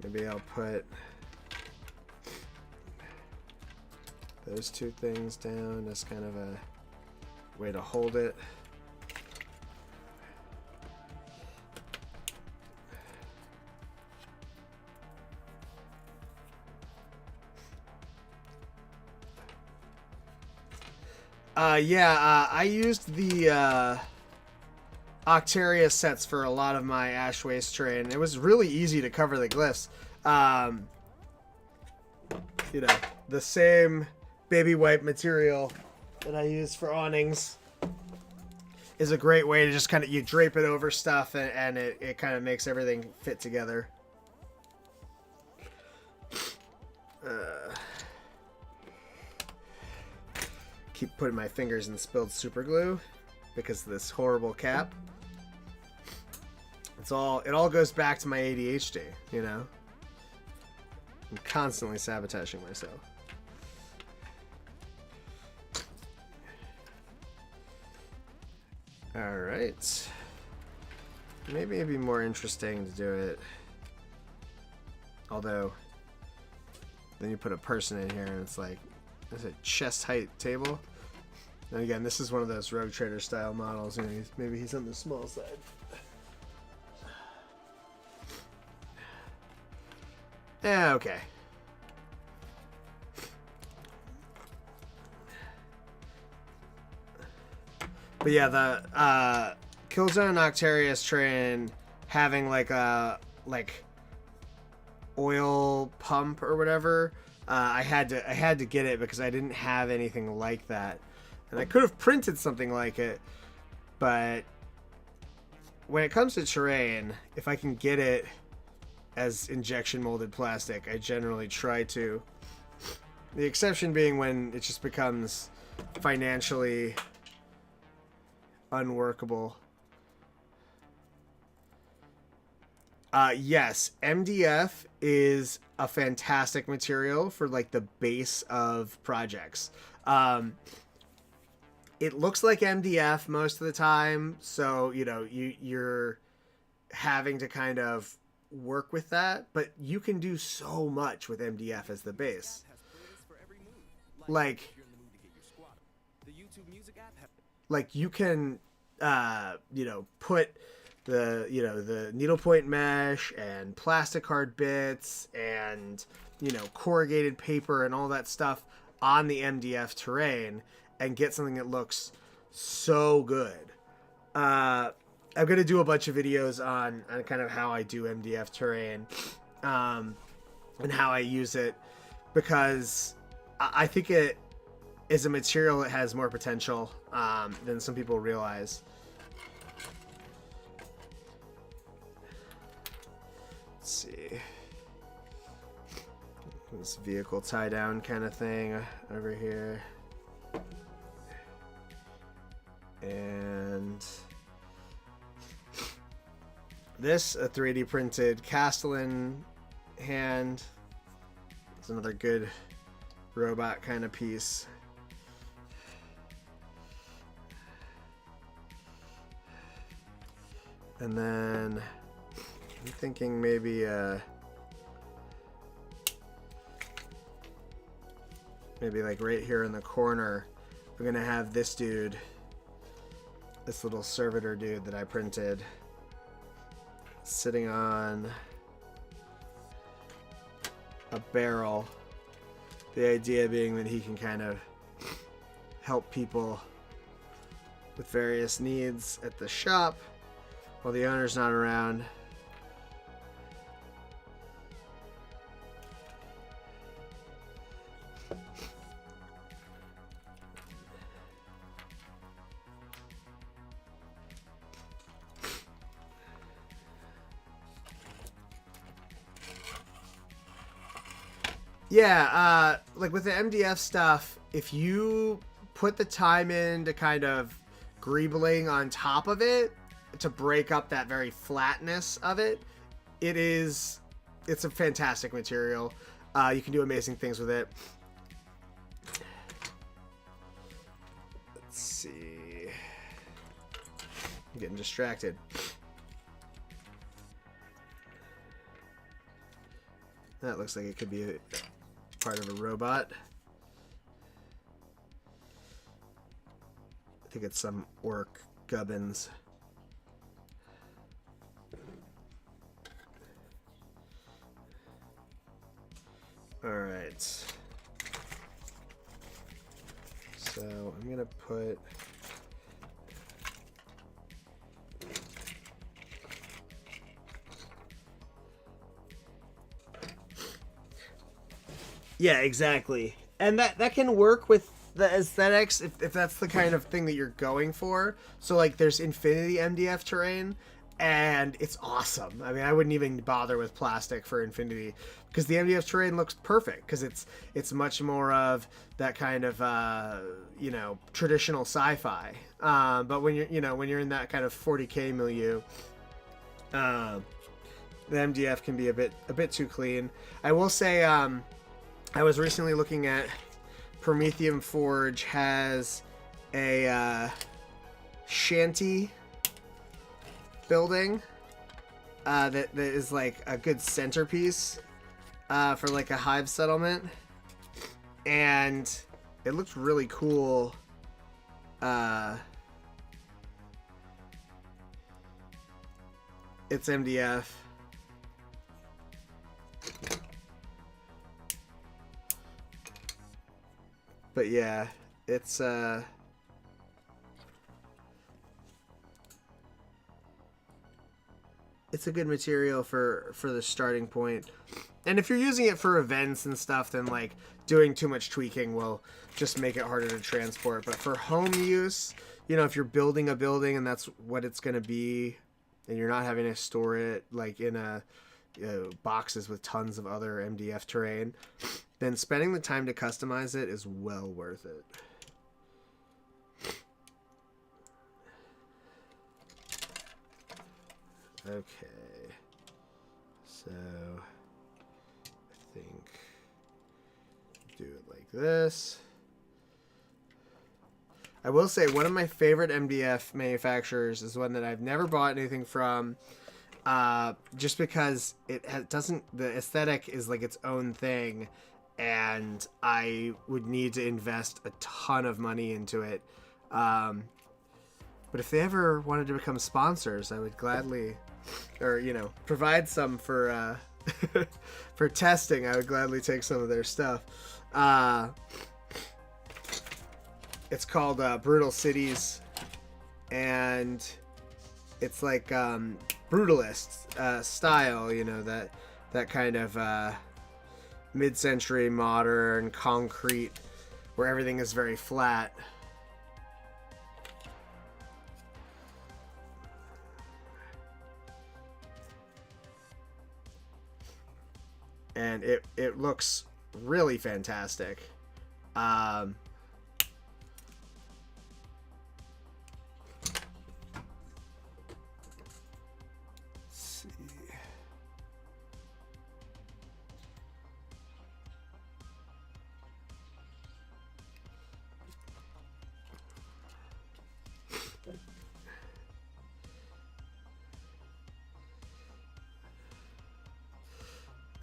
A: Maybe I'll put those two things down as kind of a way to hold it. I used the Octaria sets for a lot of my Ash Waste terrain. It was really easy to cover the glyphs. You know, the same baby wipe material that I use for awnings is a great way to just kind of, you drape it over stuff and it kind of makes everything fit together. Keep putting my fingers in spilled super glue because of this horrible cap. It all goes back to my ADHD, you know? I'm constantly sabotaging myself. Alright. Maybe it'd be more interesting to do it. Although, then you put a person in here and it's like, is it chest height table? And again, this is one of those Rogue Trader style models. You know, maybe he's on the small side. Yeah, okay. But yeah, the Killzone Noctarius train having like a oil pump or whatever, I had to get it because I didn't have anything like that, and I could have printed something like it, but when it comes to terrain, if I can get it as injection molded plastic, I generally try to. The exception being when it just becomes financially unworkable. Yes, MDF is a fantastic material for like the base of projects. It looks like MDF most of the time, so you know you're having to kind of work with that, but you can do so much with MDF as the base. Like you can you know, put the needlepoint mesh and plastic hard bits and, you know, corrugated paper and all that stuff on the MDF terrain and get something that looks so good. I'm going to do a bunch of videos on kind of how I do MDF terrain and how I use it, because I think it is a material that has more potential than some people realize. Let's see. This vehicle tie down kind of thing over here. And this, a 3D printed Castellan hand. It's another good robot kind of piece. And then I'm thinking maybe like right here in the corner, we're gonna have this dude, this little servitor dude that I printed, sitting on a barrel. The idea being that he can kind of help people with various needs at the shop while the owner's not around. Yeah, like with the MDF stuff, if you put the time in to kind of greebling on top of it to break up that very flatness of it, it's a fantastic material. You can do amazing things with it. Let's see. I'm getting distracted. That looks like it could be part of a robot. I think it's some orc gubbins. Alright. So I'm gonna put yeah, exactly. And that can work with the aesthetics if that's the kind of thing that you're going for. So like there's Infinity MDF terrain and it's awesome. I mean, I wouldn't even bother with plastic for Infinity because the MDF terrain looks perfect because it's much more of that kind of you know, traditional sci-fi. But when you're in that kind of 40K milieu, The MDF can be a bit too clean. I will say, I was recently looking at Prometheum Forge has a shanty building that is like a good centerpiece for like a hive settlement, and it looks really cool. It's MDF. But yeah, it's a good material for the starting point. And if you're using it for events and stuff, then like doing too much tweaking will just make it harder to transport. But for home use, you know, if you're building a building and that's what it's going to be, and you're not having to store it like in boxes with tons of other MDF terrain, then spending the time to customize it is well worth it. Okay, so I think do it like this. I will say one of my favorite MDF manufacturers is one that I've never bought anything from, just because the aesthetic is like its own thing, and I would need to invest a ton of money into it. But if they ever wanted to become sponsors, I would gladly, or you know, provide some for for testing. I would gladly take some of their stuff. It's called Brutal Cities, and it's like brutalist style, you know, that kind of mid-century modern concrete where everything is very flat. And it looks really fantastic.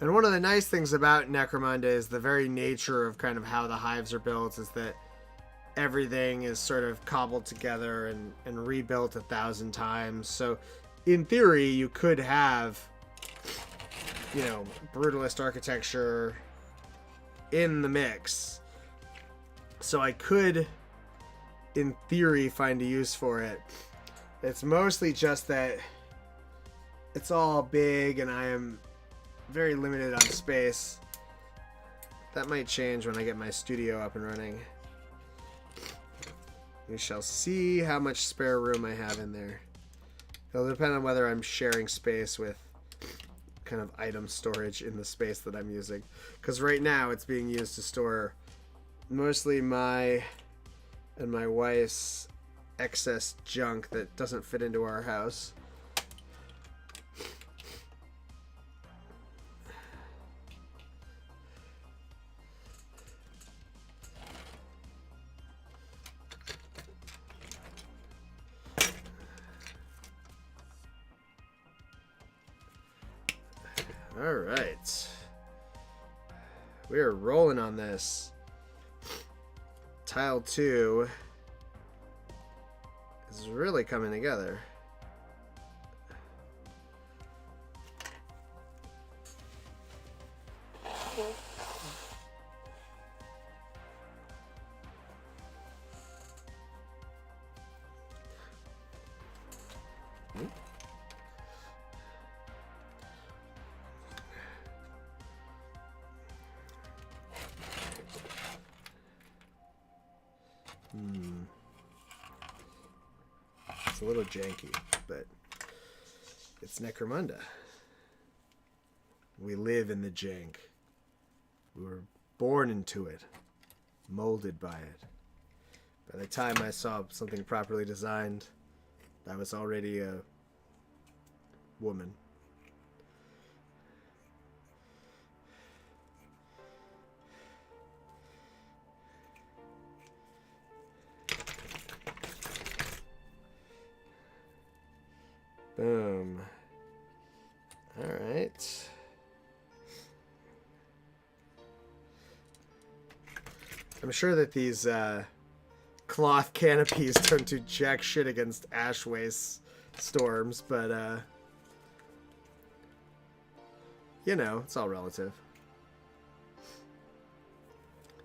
A: And one of the nice things about Necromunda is the very nature of kind of how the hives are built, is that everything is sort of cobbled together and rebuilt 1,000 times. So in theory, you could have, you know, brutalist architecture in the mix. So I could, in theory, find a use for it. It's mostly just that it's all big and I am very limited on space. That might change when I get my studio up and running. We shall see how much spare room I have in there. It'll depend on whether I'm sharing space with kind of item storage in the space that I'm using. Because right now it's being used to store mostly my and my wife's excess junk that doesn't fit into our house. All right, we are rolling on this. Tile 2 is really coming together. It's a little janky, but it's Necromunda. We live in the jank. We were born into it, molded by it. By the time I saw something properly designed, I was already a woman. Boom. All right. I'm sure that these cloth canopies don't do jack shit against ash waste storms, but you know, it's all relative.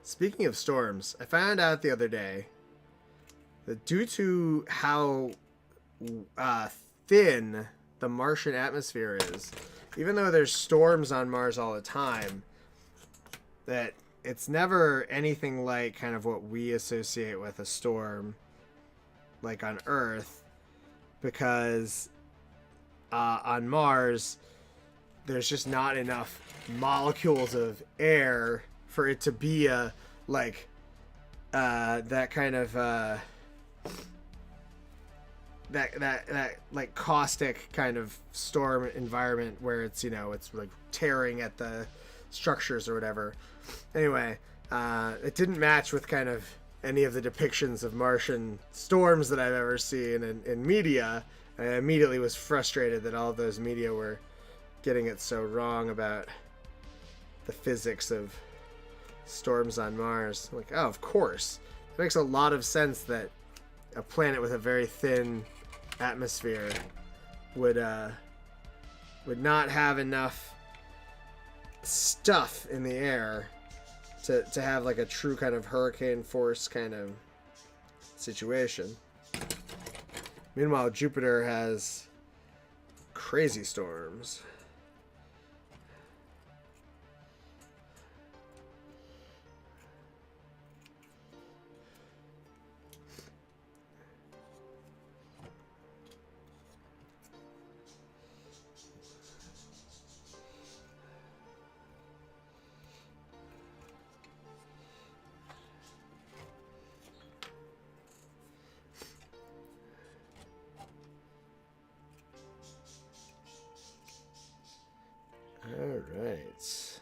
A: Speaking of storms, I found out the other day that due to how thin the Martian atmosphere is, even though there's storms on Mars all the time, that it's never anything like kind of what we associate with a storm like on Earth, because on Mars there's just not enough molecules of air for it to be a like that kind of that like caustic kind of storm environment where it's, you know, it's like tearing at the structures or whatever. Anyway, it didn't match with kind of any of the depictions of Martian storms that I've ever seen in media. I immediately was frustrated that all of those media were getting it so wrong about the physics of storms on Mars. I'm like, oh, of course. It makes a lot of sense that a planet with a very thin atmosphere would not have enough stuff in the air to have like a true kind of hurricane force kind of situation. Meanwhile, Jupiter has crazy storms. All right.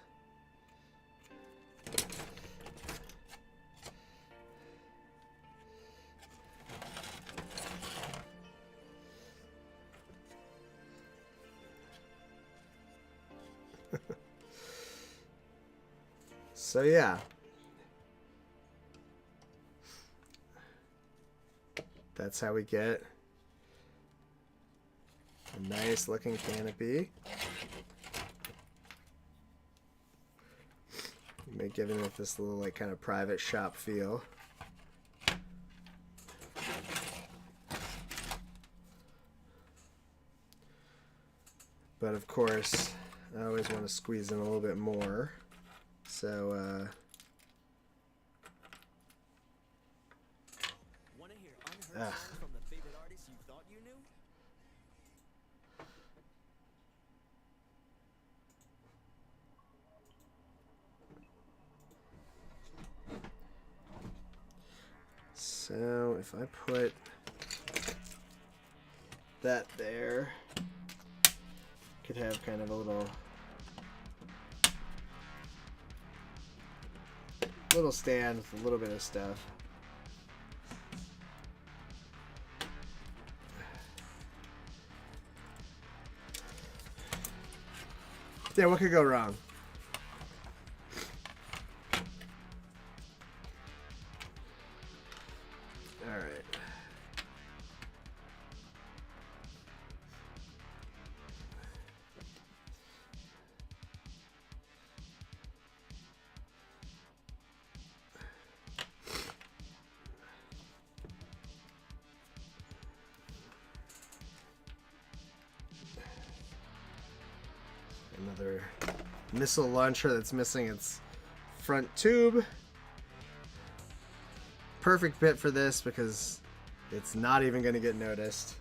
A: So yeah. That's how we get a nice looking canopy. Giving it this little like kind of private shop feel. But of course, I always want to squeeze in a little bit more. So
C: wanna hear unheard songs from the favorite artists you thought you knew?
A: So if I put that there, could have kind of a little stand with a little bit of stuff. Yeah, what could go wrong? All right. Another missile launcher that's missing its front tube. Perfect bit for this because it's not even going to get noticed.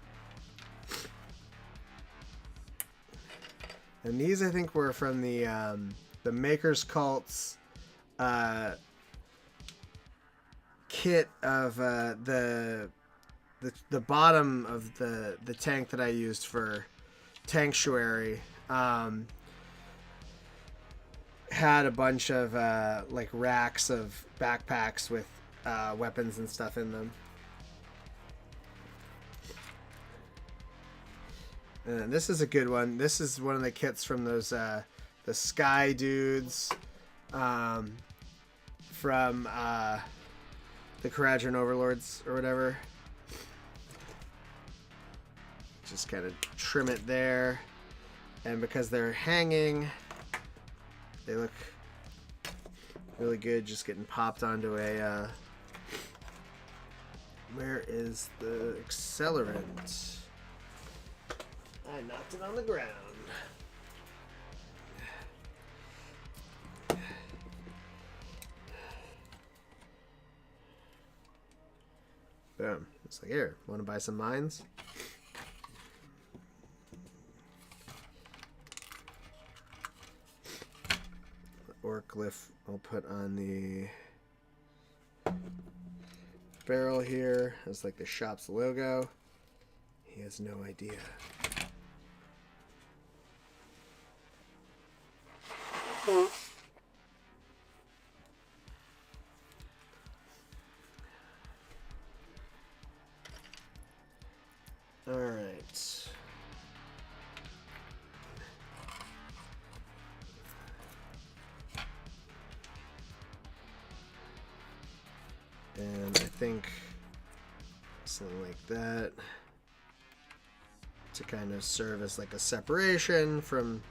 A: And these, I think, were from the Maker's Cult's kit of the bottom of the tank that I used for sanctuary had a bunch of like racks of backpacks with weapons and stuff in them. And this is a good one. This is one of the kits from those the Sky dudes from the Kharadron Overlords or whatever. Just kind of trim it there, and because they're hanging, they look really good just getting popped onto a where is the accelerant? I knocked it on the ground. Boom. It's like, here, want to buy some mines? Orc glyph I'll put on the barrel here. It's like the shop's logo. He has no idea. All right. And I think something like that to kind of serve as like a separation from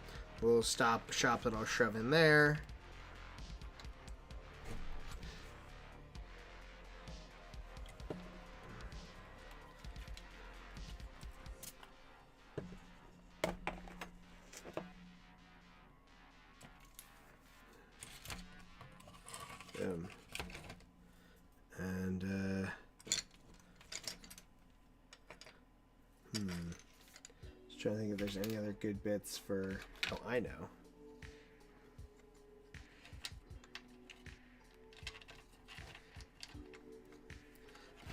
A: the little shop that I'll shove in there. And just trying to think if there's any other good bits for. Oh, I know.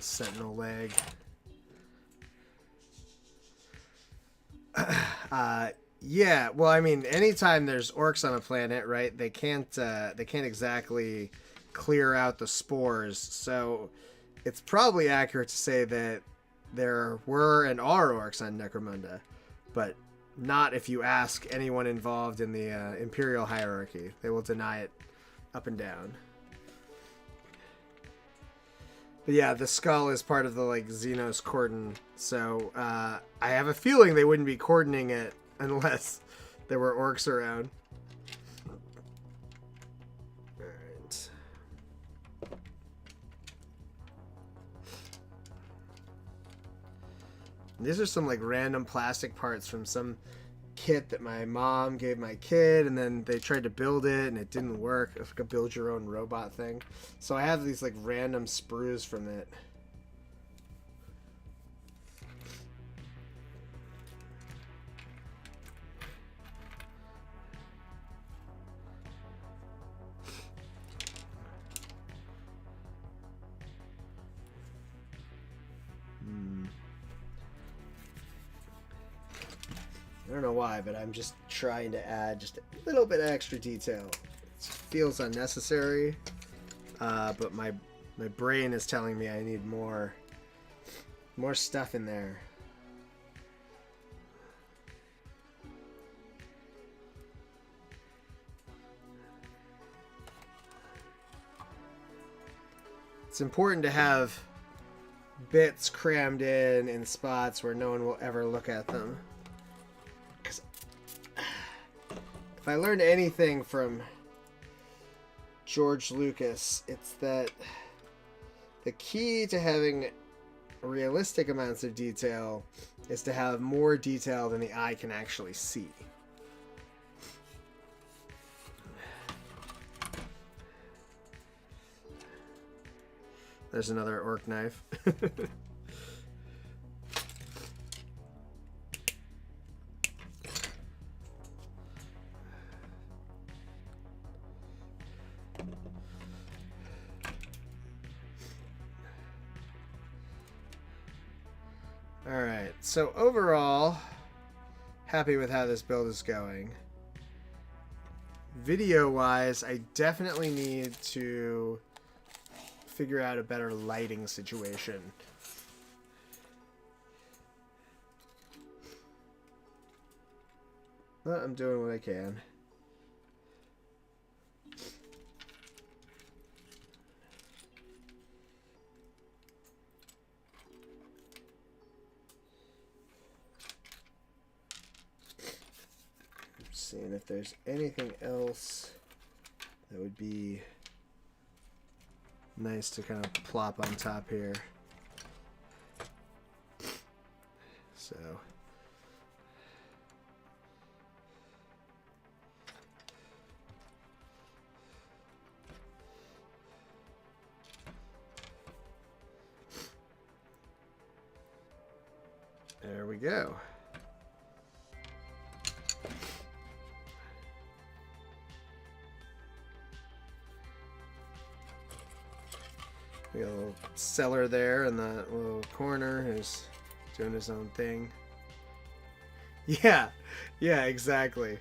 A: Sentinel leg. Yeah, well, I mean, anytime there's orcs on a planet, right? They can't exactly clear out the spores, so it's probably accurate to say that there were and are orcs on Necromunda, but not if you ask anyone involved in the Imperial hierarchy. They will deny it up and down. But yeah, the skull is part of the like Xenos cordon, so I have a feeling they wouldn't be cordoning it unless there were orcs around. Alright. These are some like random plastic parts from some kit that my mom gave my kid, and then they tried to build it and it didn't work. It's like a build your own robot thing. So I have these like random sprues from it. I don't know why, but I'm just trying to add just a little bit of extra detail. It feels unnecessary, but my brain is telling me I need more stuff in there. It's important to have bits crammed in spots where no one will ever look at them. If I learned anything from George Lucas, it's that the key to having realistic amounts of detail is to have more detail than the eye can actually see. There's another orc knife. Alright, so overall, happy with how this build is going. Video-wise, I definitely need to figure out a better lighting situation. But I'm doing what I can. Seeing if there's anything else that would be nice to kind of plop on top here. So there we go. We got a little cellar there in that little corner who's doing his own thing. Yeah, exactly.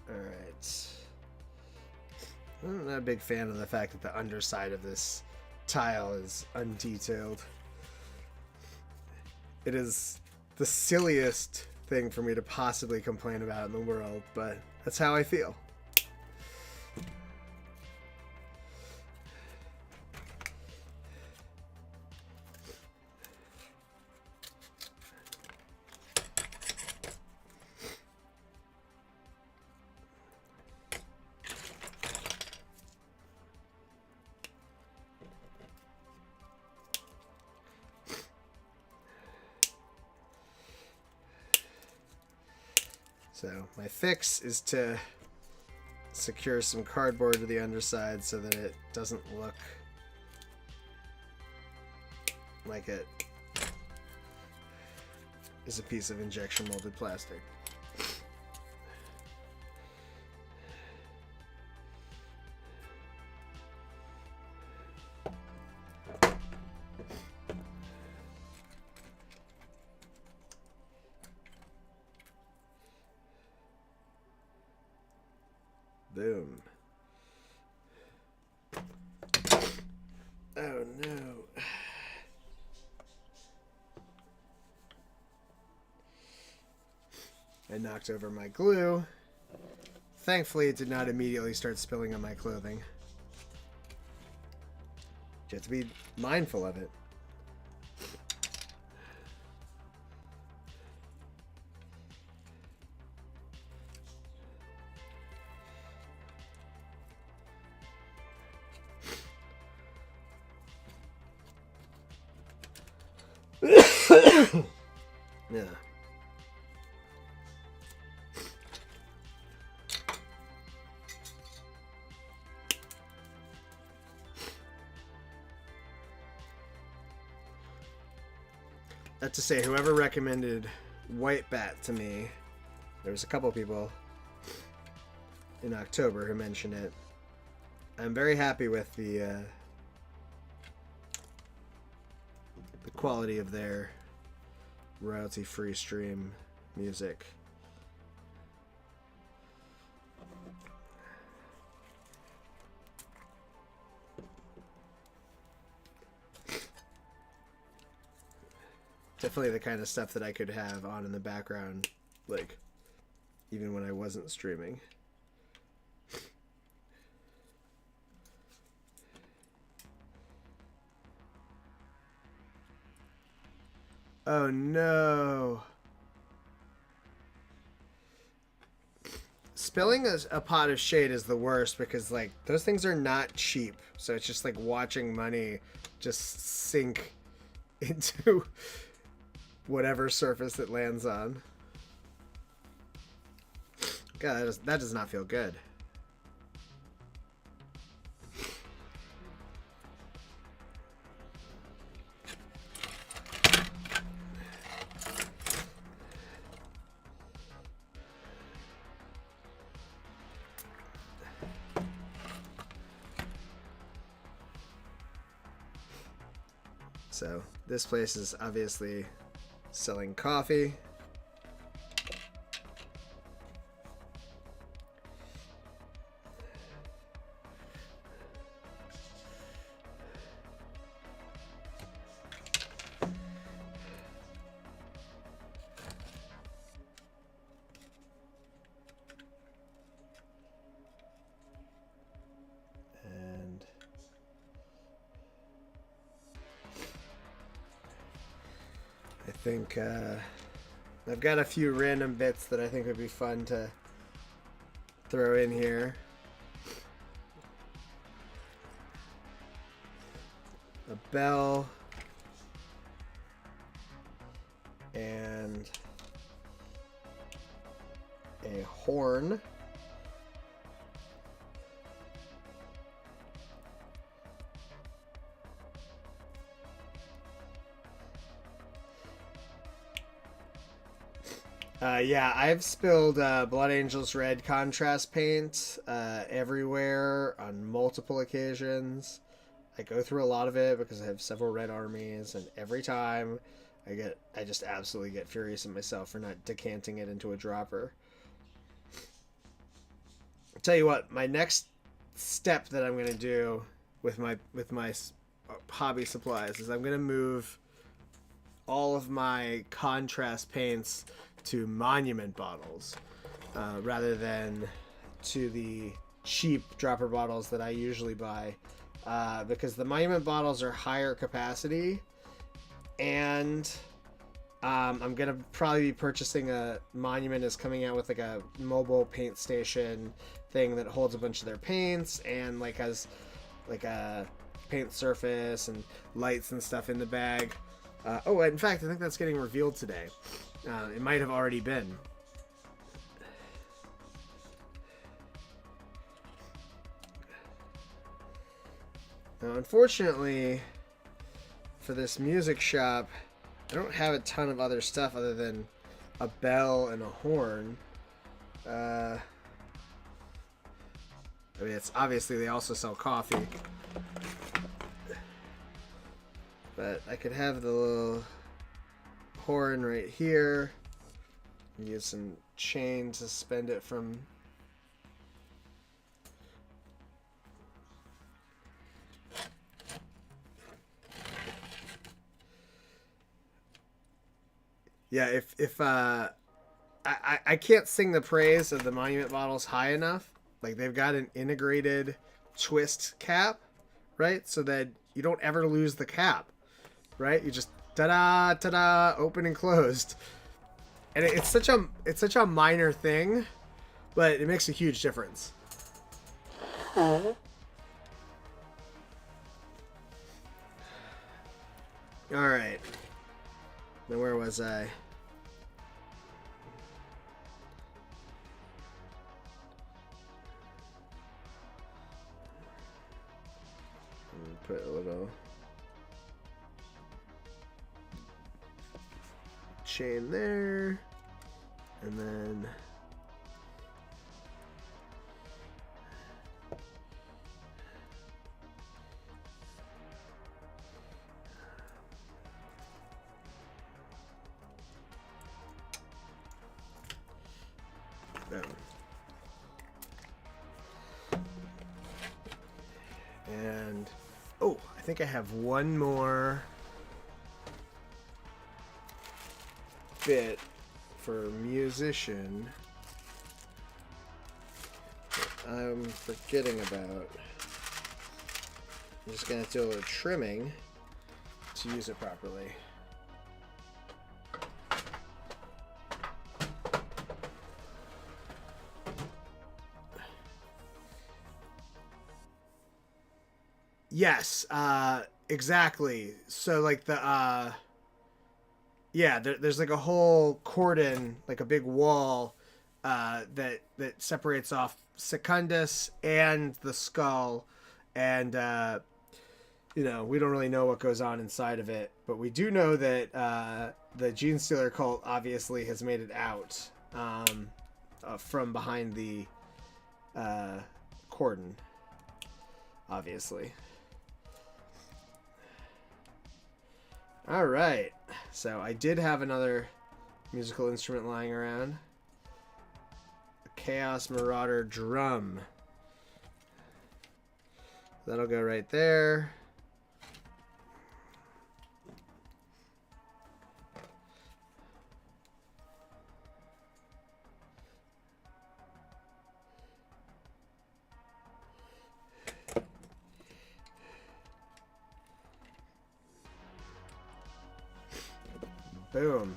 A: Alright. I'm not a big fan of the fact that the underside of this tile is undetailed. It is the silliest thing for me to possibly complain about in the world, but that's how I feel. So my fix is to secure some cardboard to the underside so that it doesn't look like it is a piece of injection molded plastic. Boom. Oh no. I knocked over my glue. Thankfully, it did not immediately start spilling on my clothing. You have to be mindful of it. Yeah. That's to say, whoever recommended White Bat to me, there was a couple people in October who mentioned it. I'm very happy with the quality of their royalty-free stream music. Definitely the kind of stuff that I could have on in the background, like, even when I wasn't streaming. Oh no. Spilling a pot of shade is the worst because, like, those things are not cheap. So it's just like watching money just sink into whatever surface it lands on. God, that does not feel good. So this place is obviously selling coffee. And I think I've got a few random bits that I think would be fun to throw in here. A bell and a horn. Yeah, I've spilled Blood Angel's Red contrast paint everywhere on multiple occasions. I go through a lot of it because I have several red armies, and every time I just absolutely get furious at myself for not decanting it into a dropper. I'll tell you what, my next step that I'm gonna do with my hobby supplies is I'm gonna move all of my contrast paints to monument bottles rather than to the cheap dropper bottles that I usually buy, because the monument bottles are higher capacity, and I'm gonna probably be purchasing a monument is coming out with like a mobile paint station thing that holds a bunch of their paints and like has like a paint surface and lights and stuff in the bag. Oh, in fact, I think that's getting revealed today. It might have already been. Now, unfortunately, for this music shop, I don't have a ton of other stuff other than a bell and a horn. I mean, it's obviously they also sell coffee. But I could have the little horn right here. Use some chain to suspend it from. Yeah, if I can't sing the praise of the monument bottles high enough. Like, they've got an integrated twist cap, right? So that you don't ever lose the cap, right? You just ta-da, ta-da, open and closed. And it's such a minor thing, but it makes a huge difference. All right. Now, where was I? Put a little chain there, and then and oh, I think I have one more bit for musician that I'm forgetting about. I'm just gonna do a little trimming to use it properly. Yes, exactly. So like the yeah, there's like a whole cordon, like a big wall that separates off Secundus and the skull, and you know, we don't really know what goes on inside of it, but we do know that the Gene Stealer cult obviously has made it out from behind the cordon, obviously. All right. So I did have another musical instrument lying around. A Chaos Marauder drum. That'll go right there. Boom.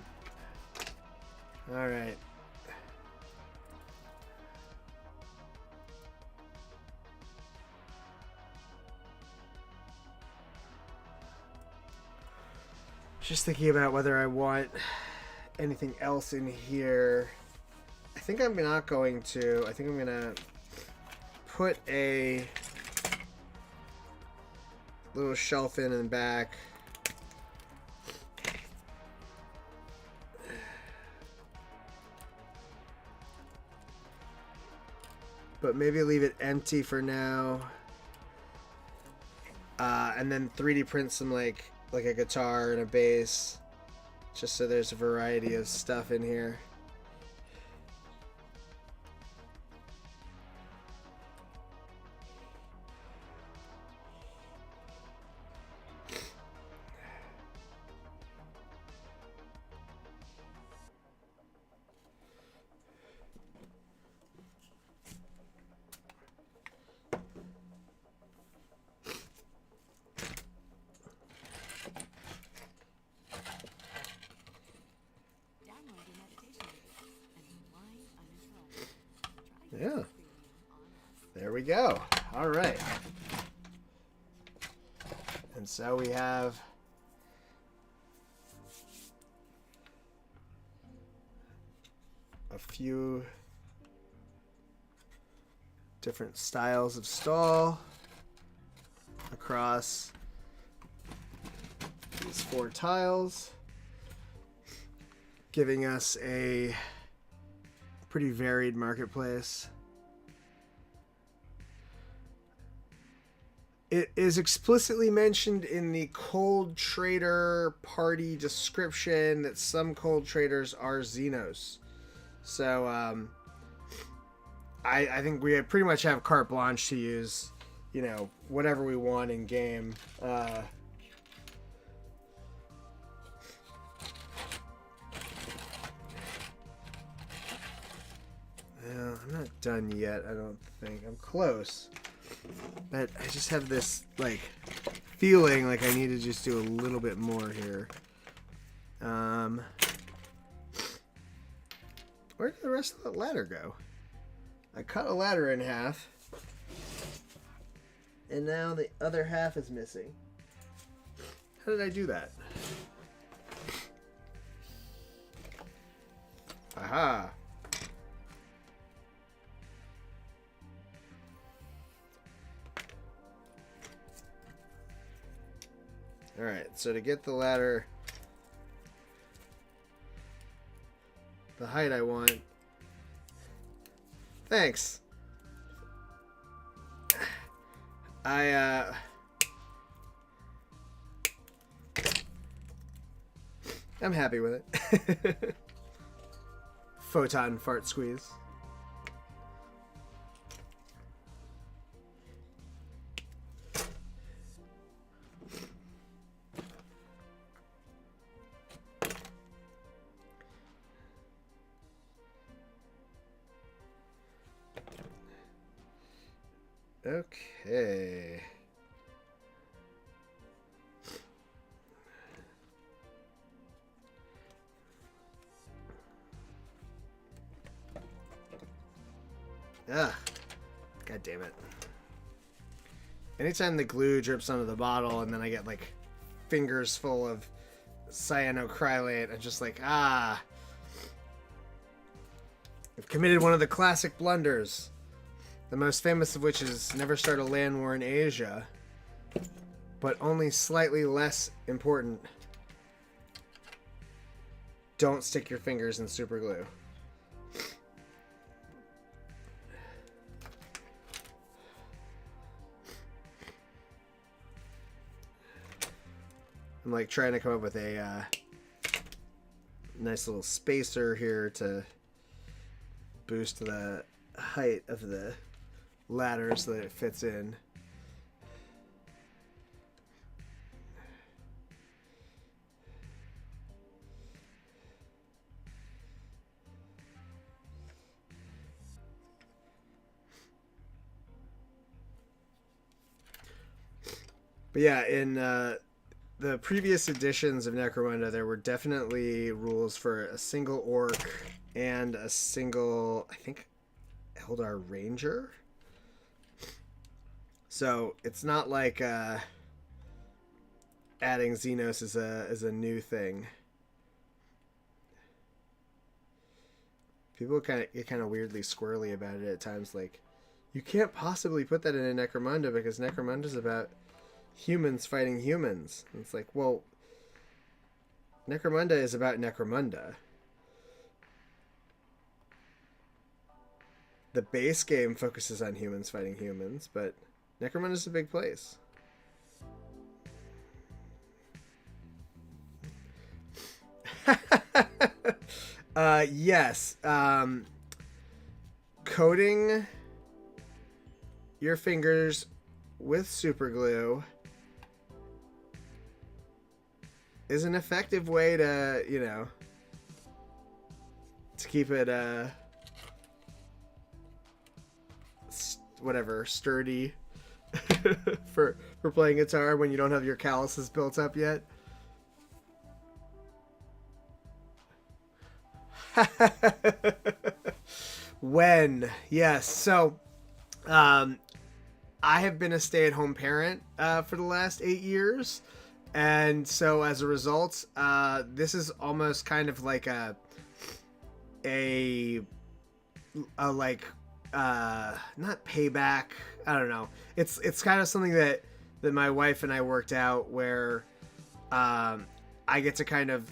A: All right. Just thinking about whether I want anything else in here. I think I'm not going to. I think I'm going to put a little shelf in the back. But maybe leave it empty for now. And then 3D print some like a guitar and a bass. Just so there's a variety of stuff in here. Yeah. There we go. All right. And so we have a few different styles of stall across these 4 tiles, giving us a pretty varied marketplace. It is explicitly mentioned in the Cold Trader party description that some Cold Traders are Xenos. So I think we pretty much have carte blanche to use, you know, whatever we want in game. I'm not done yet, I don't think. I'm close. But I just have this, like, feeling like I need to just do a little bit more here. Where did the rest of the ladder go? I cut a ladder in half. And now the other half is missing. How did I do that? Aha! Alright, so to get the ladder the height I want. Thanks. I'm happy with it. Photon fart squeeze. Okay. Ugh. God damn it. Anytime the glue drips onto the bottle and then I get like fingers full of cyanocrylate, I'm just like, ah. I've committed one of the classic blunders. The most famous of which is never start a land war in Asia, but only slightly less important. Don't stick your fingers in super glue. I'm like trying to come up with a nice little spacer here to boost the height of the ladder so that it fits in. But yeah, in the previous editions of Necromunda, there were definitely rules for a single orc and a single, I think, Eldar Ranger. So it's not like adding Xenos is a new thing. People get kind of weirdly squirrely about it at times. Like, you can't possibly put that in a Necromunda because Necromunda's about humans fighting humans. And it's like, well, Necromunda is about Necromunda. The base game focuses on humans fighting humans, but Necromunda's a big place. Yes. Coating your fingers with super glue is an effective way to, you know, to keep it sturdy for playing guitar when you don't have your calluses built up yet. When, yes. So I have been a stay-at-home parent for the last 8 years. And so as a result, this is almost kind of like a not payback. I don't know. It's kind of something that my wife and I worked out where I get to kind of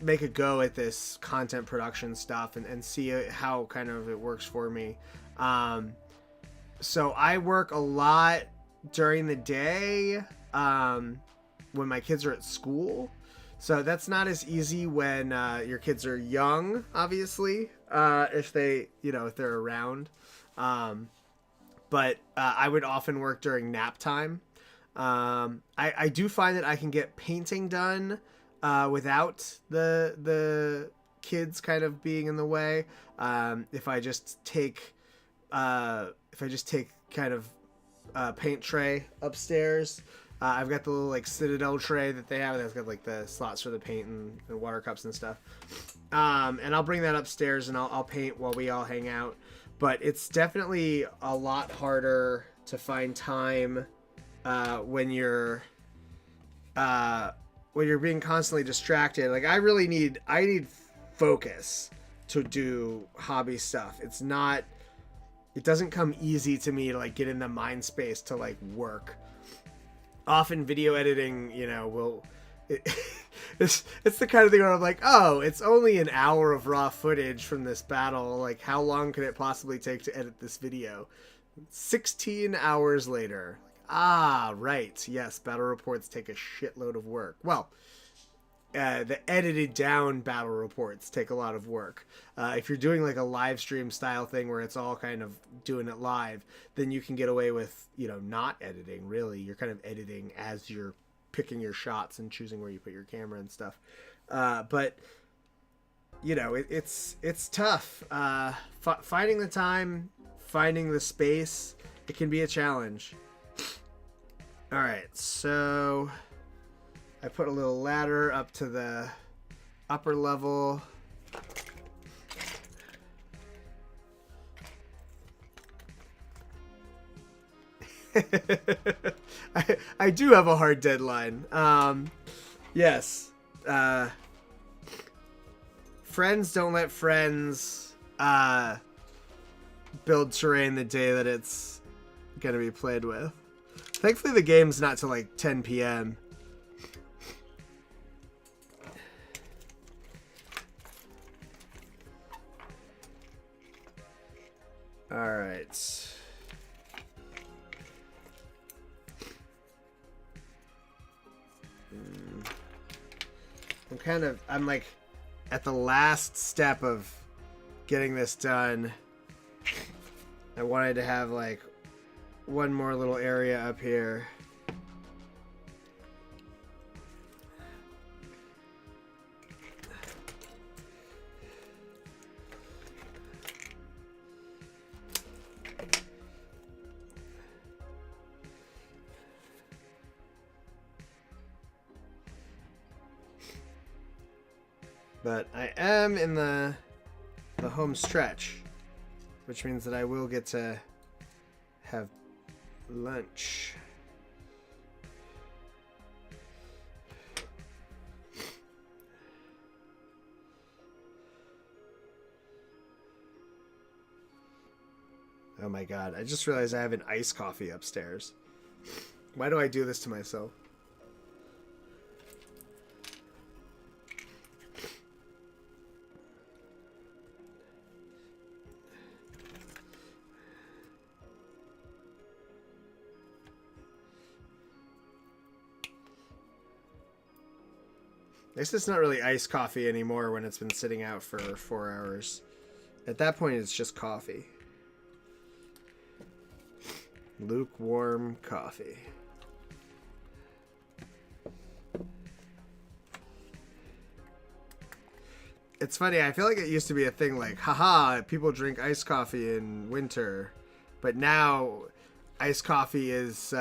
A: make a go at this content production stuff and see how kind of it works for me. So I work a lot during the day when my kids are at school. So that's not as easy when your kids are young, obviously, if they're around. But I would often work during nap time. I do find that I can get painting done without the kids kind of being in the way. If I just take kind of paint tray upstairs. I've got the little like Citadel tray that they have that's got like the slots for the paint and water cups and stuff. And I'll bring that upstairs and I'll paint while we all hang out. But it's definitely a lot harder to find time when you're being constantly distracted. Like I need focus to do hobby stuff. It doesn't come easy to me to like get in the mind space to like work. Often video editing, it's the kind of thing where I'm like, oh, it's only an hour of raw footage from this battle. Like, how long could it possibly take to edit this video? 16 hours later. Ah, right. Yes, battle reports take a shitload of work. Well, the edited down battle reports take a lot of work. If you're doing like a live stream style thing where it's all kind of doing it live, then you can get away with, not editing really. You're kind of editing as you're picking your shots and choosing where you put your camera and stuff. But it's tough. Finding the time, finding the space, it can be a challenge. All right, so I put a little ladder up to the upper level. I do have a hard deadline. Yes. Friends don't let friends build terrain the day that it's gonna be played with. Thankfully the game's not till like 10 p.m. Alright. I'm like at the last step of getting this done. I wanted to have like one more little area up here. But I am in the home stretch, which means that I will get to have lunch. Oh my god, I just realized I have an iced coffee upstairs. Why do I do this to myself? I guess it's not really iced coffee anymore when it's been sitting out for 4 hours. At that point, it's just coffee. Lukewarm coffee. It's funny, I feel like it used to be a thing like, haha, people drink iced coffee in winter. But now, iced coffee is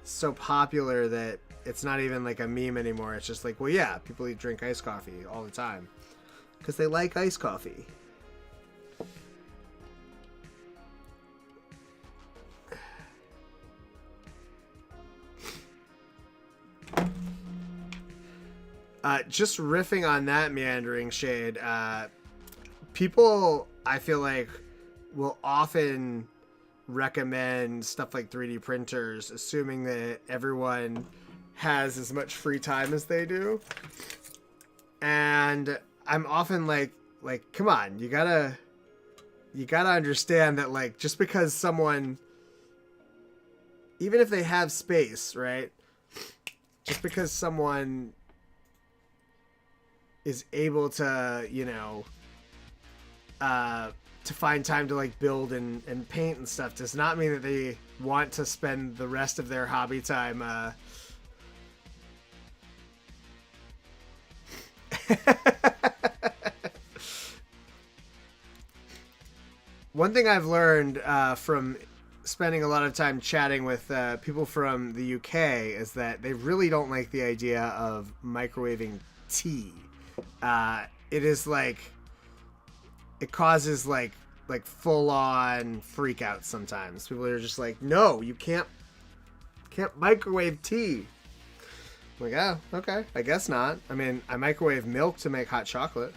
A: so popular that it's not even like a meme anymore. It's just like, well, yeah, people drink iced coffee all the time because they like iced coffee. Just riffing on that meandering shade, people, I feel like, will often recommend stuff like 3D printers, assuming that everyone has as much free time as they do. And I'm often like, come on, you gotta understand that, like, just because someone, even if they have space, right? Just because someone is able to, you know, to find time to like build and paint and stuff does not mean that they want to spend the rest of their hobby time One thing I've learned from spending a lot of time chatting with people from the UK is that they really don't like the idea of microwaving tea. It is like, it causes like full on freak out sometimes. People are just like, no, you can't microwave tea. I'm like, oh, okay, I guess not. I mean, I microwave milk to make hot chocolate.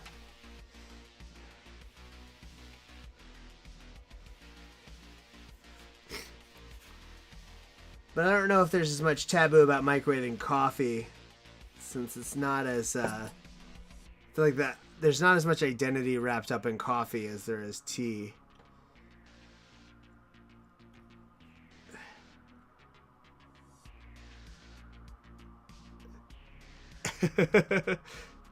A: But I don't know if there's as much taboo about microwaving coffee, since it's not as, I feel like that there's not as much identity wrapped up in coffee as there is tea.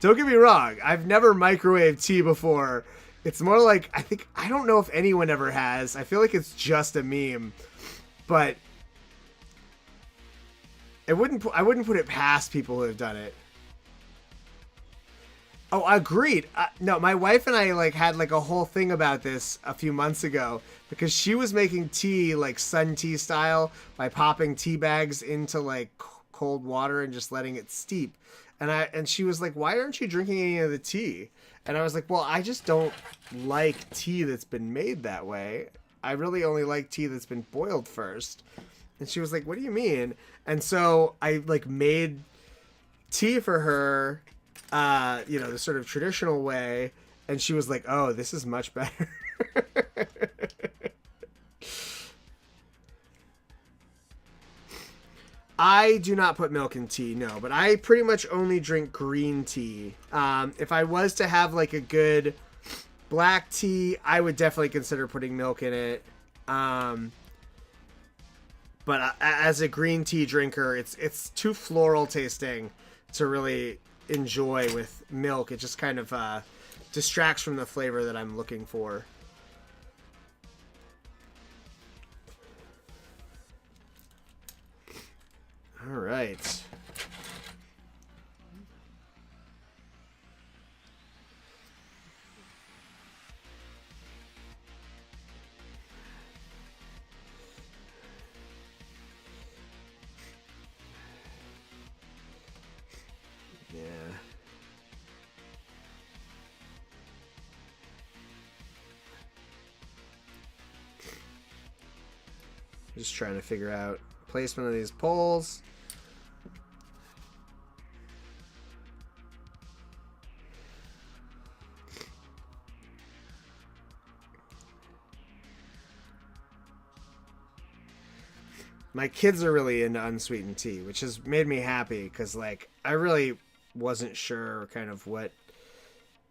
A: Don't get me wrong, I've never microwaved tea before. It's more like, I don't know if anyone ever has. I feel like it's just a meme. But I wouldn't put it past people who have done it. Oh, agreed. No, my wife and I like had like a whole thing about this a few months ago because she was making tea like sun tea style by popping tea bags into like cold water and just letting it steep. And she was like, "Why aren't you drinking any of the tea?" And I was like, "Well, I just don't like tea that's been made that way. I really only like tea that's been boiled first." And she was like, "What do you mean?" And so I like made tea for her, you know, the sort of traditional way, and she was like, "Oh, this is much better." I do not put milk in tea, no, but I pretty much only drink green tea. If I was to have like a good black tea, I would definitely consider putting milk in it. But as a green tea drinker, it's too floral tasting to really enjoy with milk. It just kind of distracts from the flavor that I'm looking for. All right. Yeah. Just trying to figure out placement of these poles. My kids are really into unsweetened tea, which has made me happy because, like, I really wasn't sure kind of what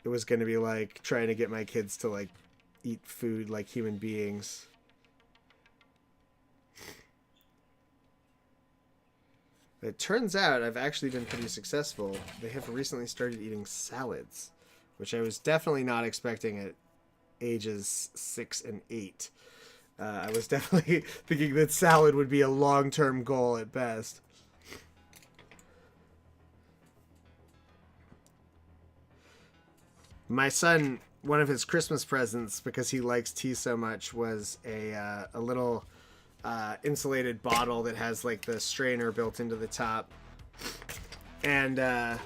A: it was going to be like trying to get my kids to, like, eat food like human beings. It turns out I've actually been pretty successful. They have recently started eating salads, which I was definitely not expecting at ages 6 and 8. I was definitely thinking that salad would be a long-term goal at best. My son, one of his Christmas presents, because he likes tea so much, was a little insulated bottle that has like the strainer built into the top. And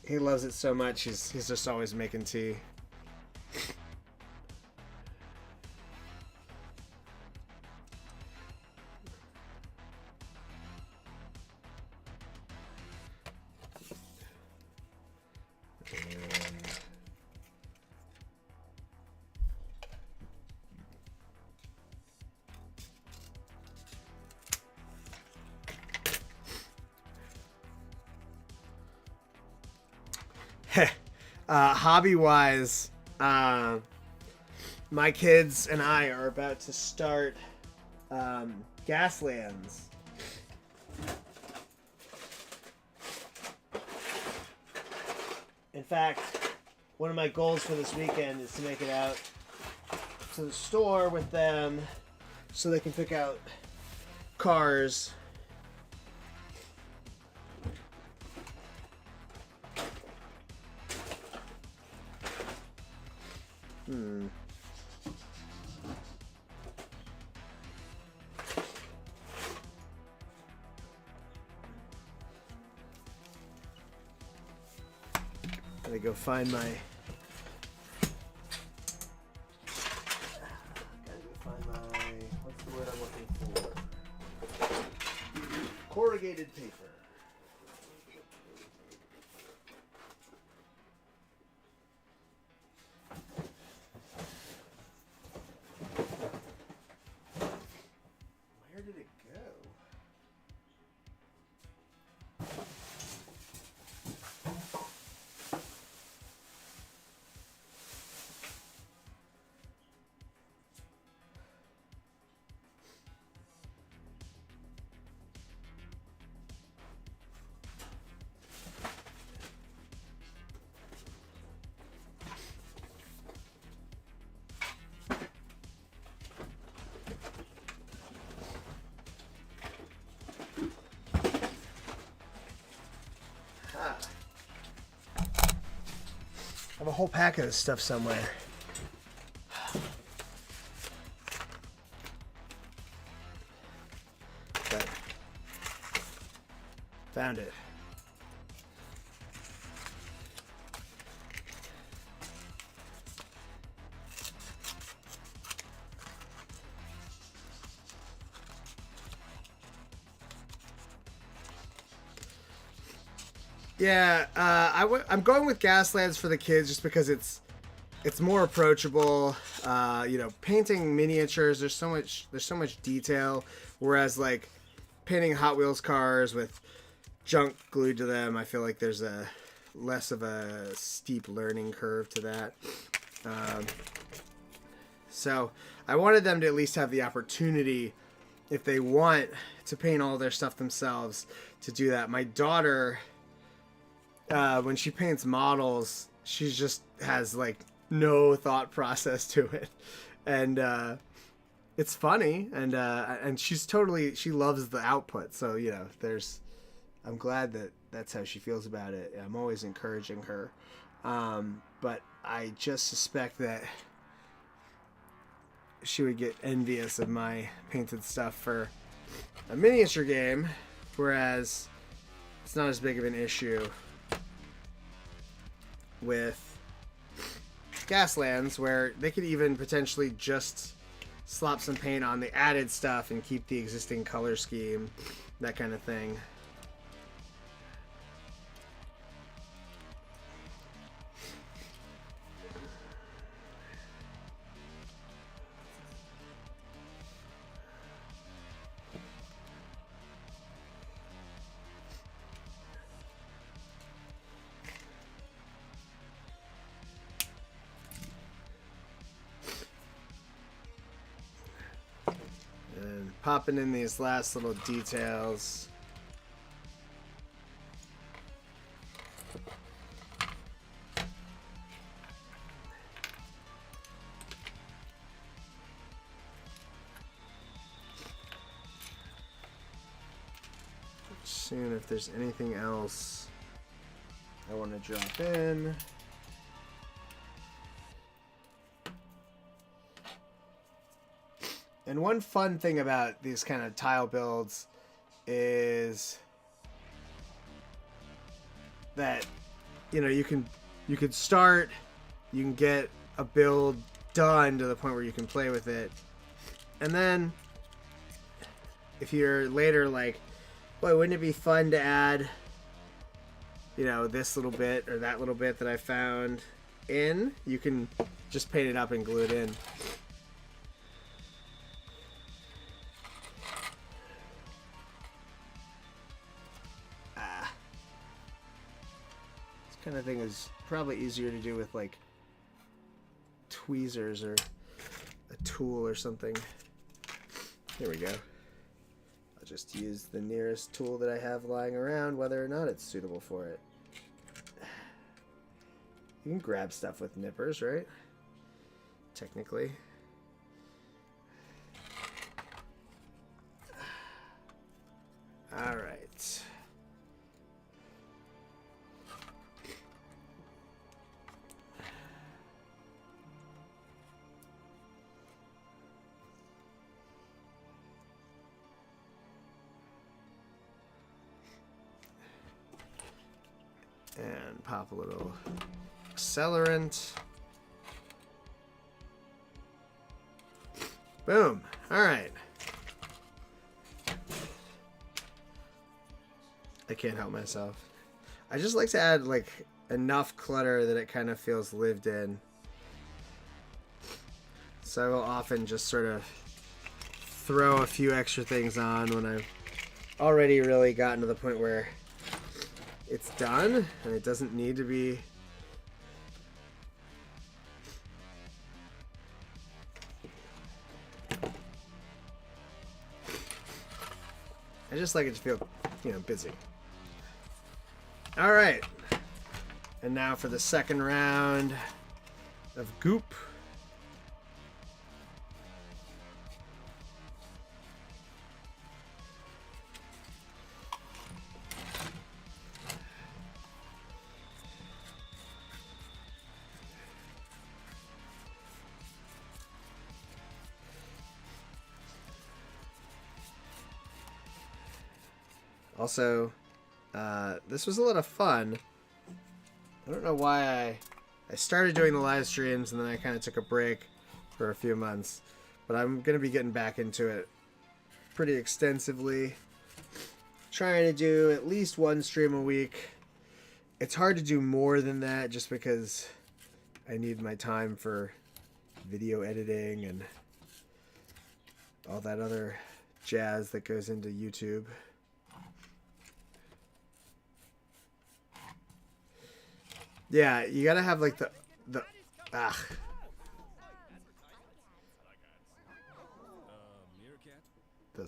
A: he loves it so much, he's just always making tea. Hobby-wise, my kids and I are about to start Gaslands. In fact, one of my goals for this weekend is to make it out to the store with them so they can pick out cars. Gotta go find my... What's the word I'm looking for? Corrugated paper. Where did it go? I have a whole pack of this stuff somewhere. But found it. Yeah, I'm going with Gaslands for the kids just because it's more approachable. Painting miniatures, there's so much detail, whereas like painting Hot Wheels cars with junk glued to them, I feel like there's a less of a steep learning curve to that. So I wanted them to at least have the opportunity, if they want to paint all their stuff themselves, to do that. My daughter when she paints models, she just has like no thought process to it, and it's funny, and she loves the output. So I'm glad that that's how she feels about it. I'm always encouraging her, but I just suspect that she would get envious of my painted stuff for a miniature game, whereas it's not as big of an issue with Gaslands, where they could even potentially just slap some paint on the added stuff and keep the existing color scheme, that kind of thing. And popping in these last little details. Seeing if there's anything else I want to drop in. And one fun thing about these kind of tile builds is that you can start, you can get a build done to the point where you can play with it, and then if you're later like, boy, wouldn't it be fun to add this little bit or that little bit that I found in, you can just paint it up and glue it in. This kind of thing is probably easier to do with like tweezers or a tool or something. Here we go. I'll just use the nearest tool that I have lying around, whether or not it's suitable for it. You can grab stuff with nippers, right? Technically. All right. And pop a little accelerant. Boom. All right. I can't help myself. I just like to add like enough clutter that it kind of feels lived in. So I will often just sort of throw a few extra things on when I've already really gotten to the point where it's done and it doesn't need to be. I just like it to feel, busy. All right. And now for the second round of goop. Also, this was a lot of fun. I don't know why I started doing the live streams and then I kind of took a break for a few months. But I'm going to be getting back into it pretty extensively. Trying to do at least one stream a week. It's hard to do more than that just because I need my time for video editing and all that other jazz that goes into YouTube. Yeah, you gotta have like the that's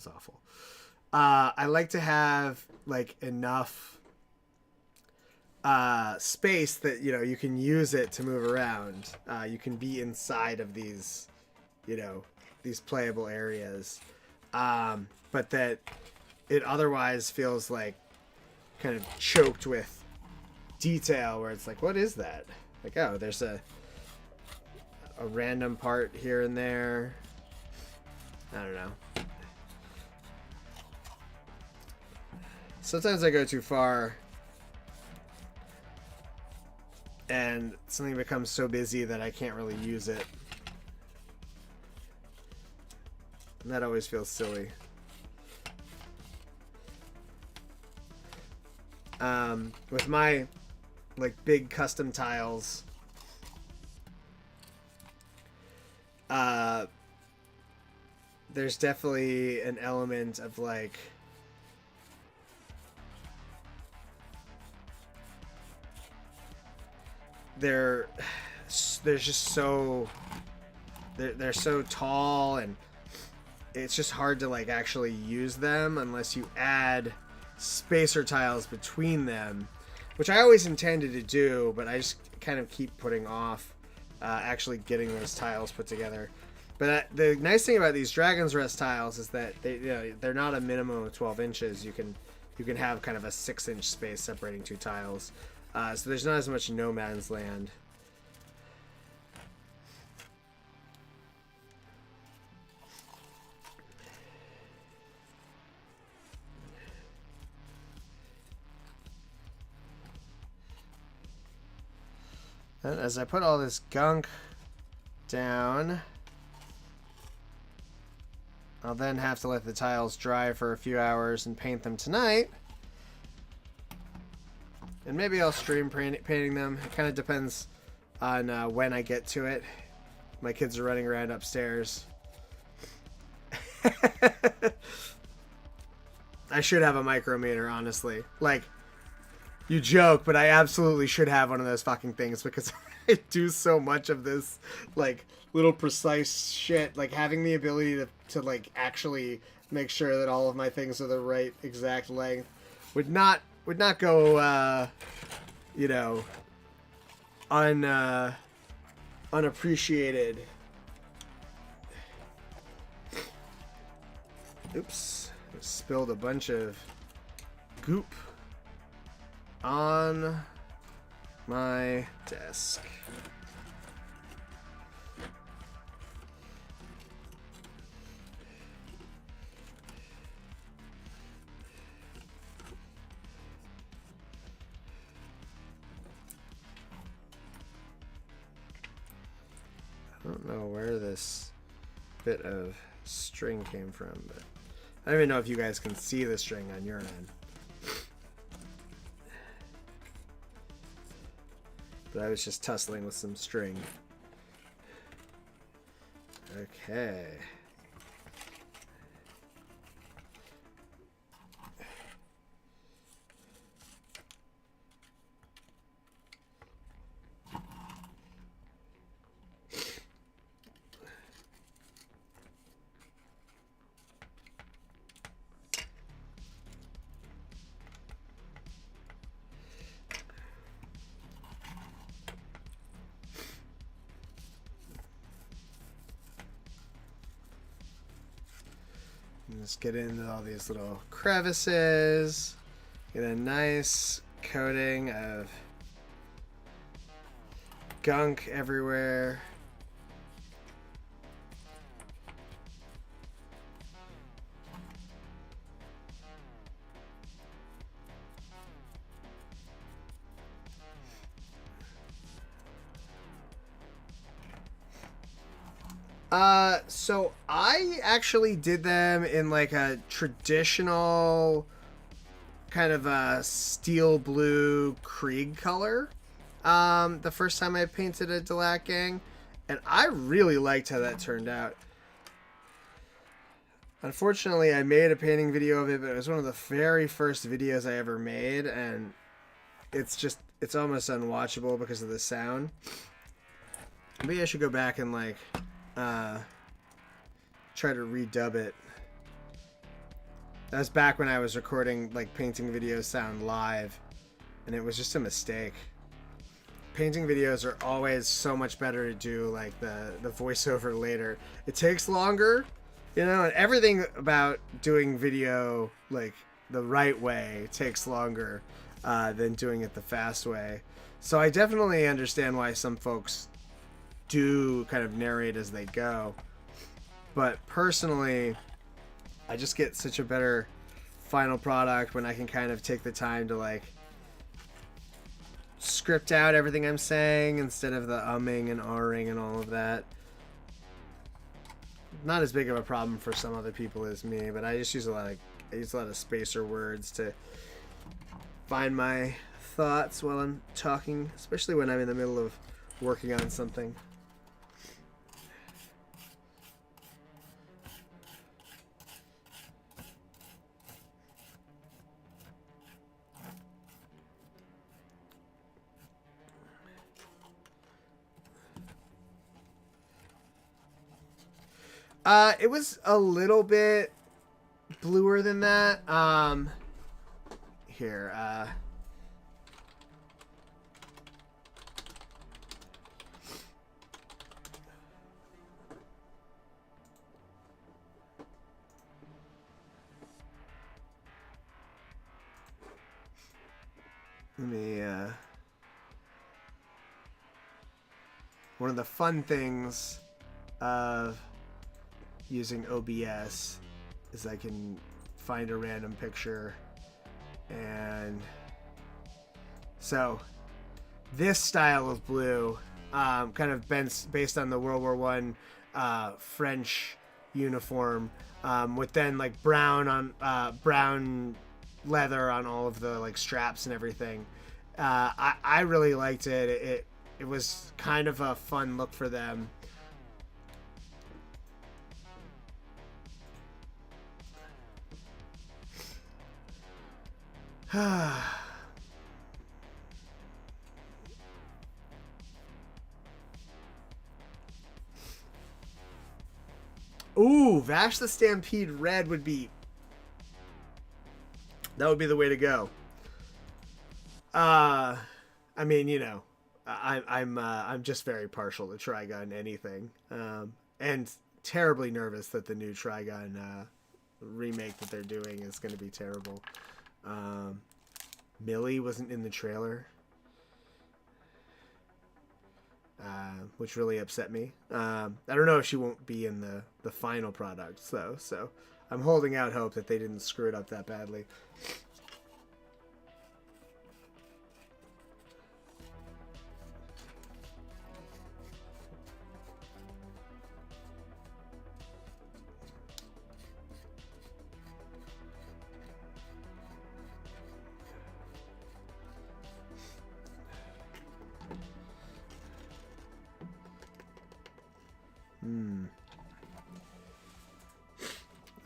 A: awful. I like to have like enough space that, you know, you can use it to move around. You can be inside of these, you know, these playable areas. But that it otherwise feels like kind of choked with detail, where it's like, what is that? Like, oh, there's a random part here and there. I don't know. Sometimes I go too far and something becomes so busy that I can't really use it. And that always feels silly. With my like big custom tiles, there's definitely an element of like they're just so they're so tall, and it's just hard to like actually use them unless you add spacer tiles between them, which I always intended to do, but I just kind of keep putting off actually getting those tiles put together. But the nice thing about these Dragon's Rest tiles is that they, you know, they're not a minimum of 12 inches. You can have kind of a 6-inch space separating two tiles, so there's not as much no man's land. And as I put all this gunk down, I'll then have to let the tiles dry for a few hours and paint them tonight. And maybe I'll stream painting them. It kind of depends on when I get to it. My kids are running around upstairs. I should have a micrometer, honestly. Like, you joke, but I absolutely should have one of those fucking things because I do so much of this, like, little precise shit. Like, having the ability to like, actually make sure that all of my things are the right exact length would not go, you know, unappreciated. Oops. I spilled a bunch of goop on my desk. I don't know where this bit of string came from, but I don't even know if you guys can see the string on your end. But I was just tussling with some string. Okay. Just get into all these little crevices, get a nice coating of gunk everywhere. So I actually did them in like a traditional kind of a steel blue Krieg color. The first time I painted a Delac gang, and I really liked how that turned out. Unfortunately, I made a painting video of it, but it was one of the very first videos I ever made, and it's almost unwatchable because of the sound. Maybe I should go back and like try to redub it. That was back when I was recording like painting videos sound live, and it was just a mistake. Painting videos are always so much better to do like the voiceover later. It takes longer, you know, and everything about doing video like the right way takes longer than doing it the fast way. So I definitely understand why some folks do kind of narrate as they go. But personally, I just get such a better final product when I can kind of take the time to like script out everything I'm saying instead of the umming and ahhing and all of that. Not as big of a problem for some other people as me, but I just use a lot of spacer words to find my thoughts while I'm talking, especially when I'm in the middle of working on something. It was a little bit bluer than that. Here, let me, one of the fun things of using OBS is I can find a random picture, and so this style of blue kind of based on the World War One French uniform with then like brown on brown leather on all of the like straps and everything. I really liked it. It was kind of a fun look for them. Ooh, Vash the Stampede Red would be... That would be the way to go. I mean, you know, I'm just very partial to Trigun anything. And terribly nervous that the new Trigun remake that they're doing is going to be terrible. Millie wasn't in the trailer, which really upset me. I don't know if she won't be in the final product, though, so I'm holding out hope that they didn't screw it up that badly.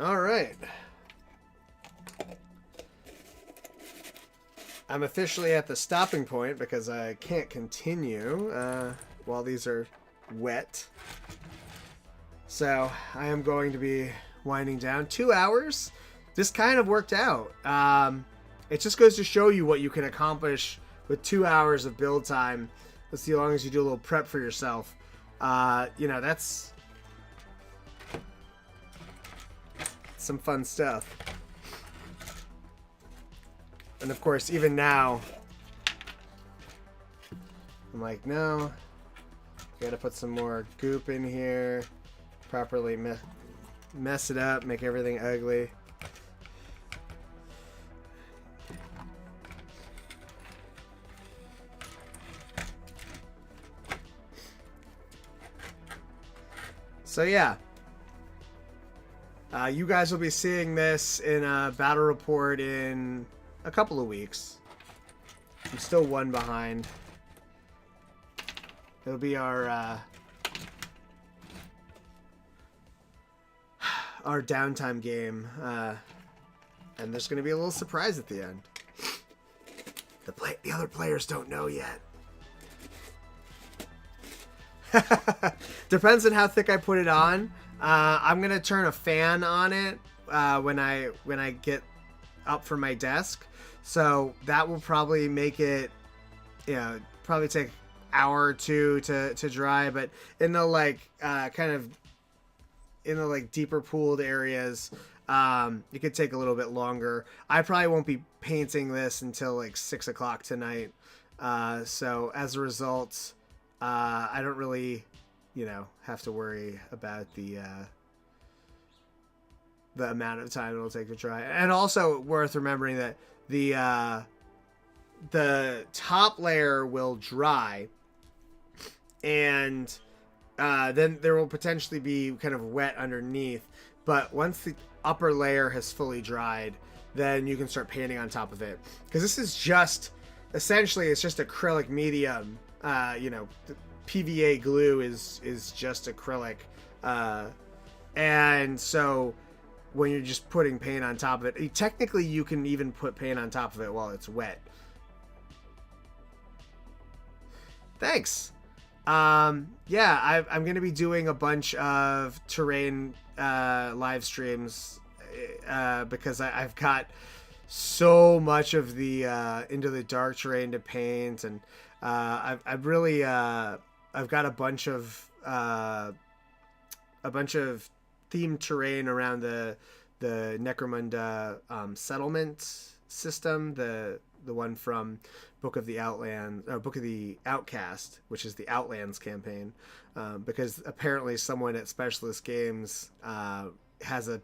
A: All right. I'm officially at the stopping point because I can't continue while these are wet. So I am going to be winding down. 2 hours. This kind of worked out. It just goes to show you what you can accomplish with 2 hours of build time. As long as you do a little prep for yourself. You know, that's some fun stuff. And of course, even now, I'm like, no, gotta put some more goop in here, properly mess it up, make everything ugly. So yeah, you guys will be seeing this in a battle report in a couple of weeks. I'm still one behind. It'll be our downtime game, and there's going to be a little surprise at the end. The other players don't know yet. Depends on how thick I put it on. I'm gonna turn a fan on it when I get up from my desk. So that will probably make it, probably take an hour or two to dry. But in the like kind of in the like deeper pooled areas, it could take a little bit longer. I probably won't be painting this until like 6 o'clock tonight. So as a result, I don't really, have to worry about the amount of time it'll take to dry. And also worth remembering that the top layer will dry, and then there will potentially be kind of wet underneath. But once the upper layer has fully dried, then you can start painting on top of it. Because this is just, essentially, it's just acrylic medium. The PVA glue is just acrylic. And so when you're just putting paint on top of it, technically you can even put paint on top of it while it's wet. Thanks. I'm going to be doing a bunch of terrain live streams because I've got so much of the Into the Dark terrain to paint, and I've got a bunch of themed terrain around the Necromunda settlement system, the one from Book of the Outcast, which is the Outlands campaign, because apparently someone at Specialist Games has a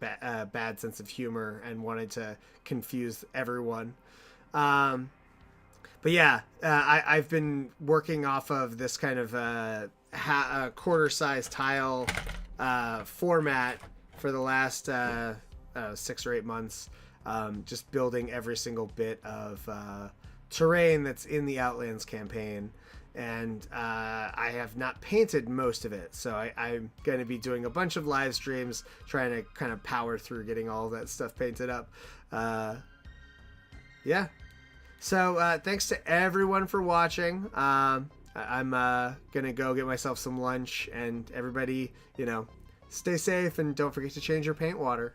A: bad sense of humor and wanted to confuse everyone. But yeah, I've been working off of this kind of quarter-size tile format for the last 6 or 8 months, just building every single bit of terrain that's in the Outlands campaign, and I have not painted most of it, so I'm going to be doing a bunch of live streams trying to kind of power through getting all that stuff painted up. So thanks to everyone for watching. I'm gonna go get myself some lunch, and everybody, stay safe and don't forget to change your paint water.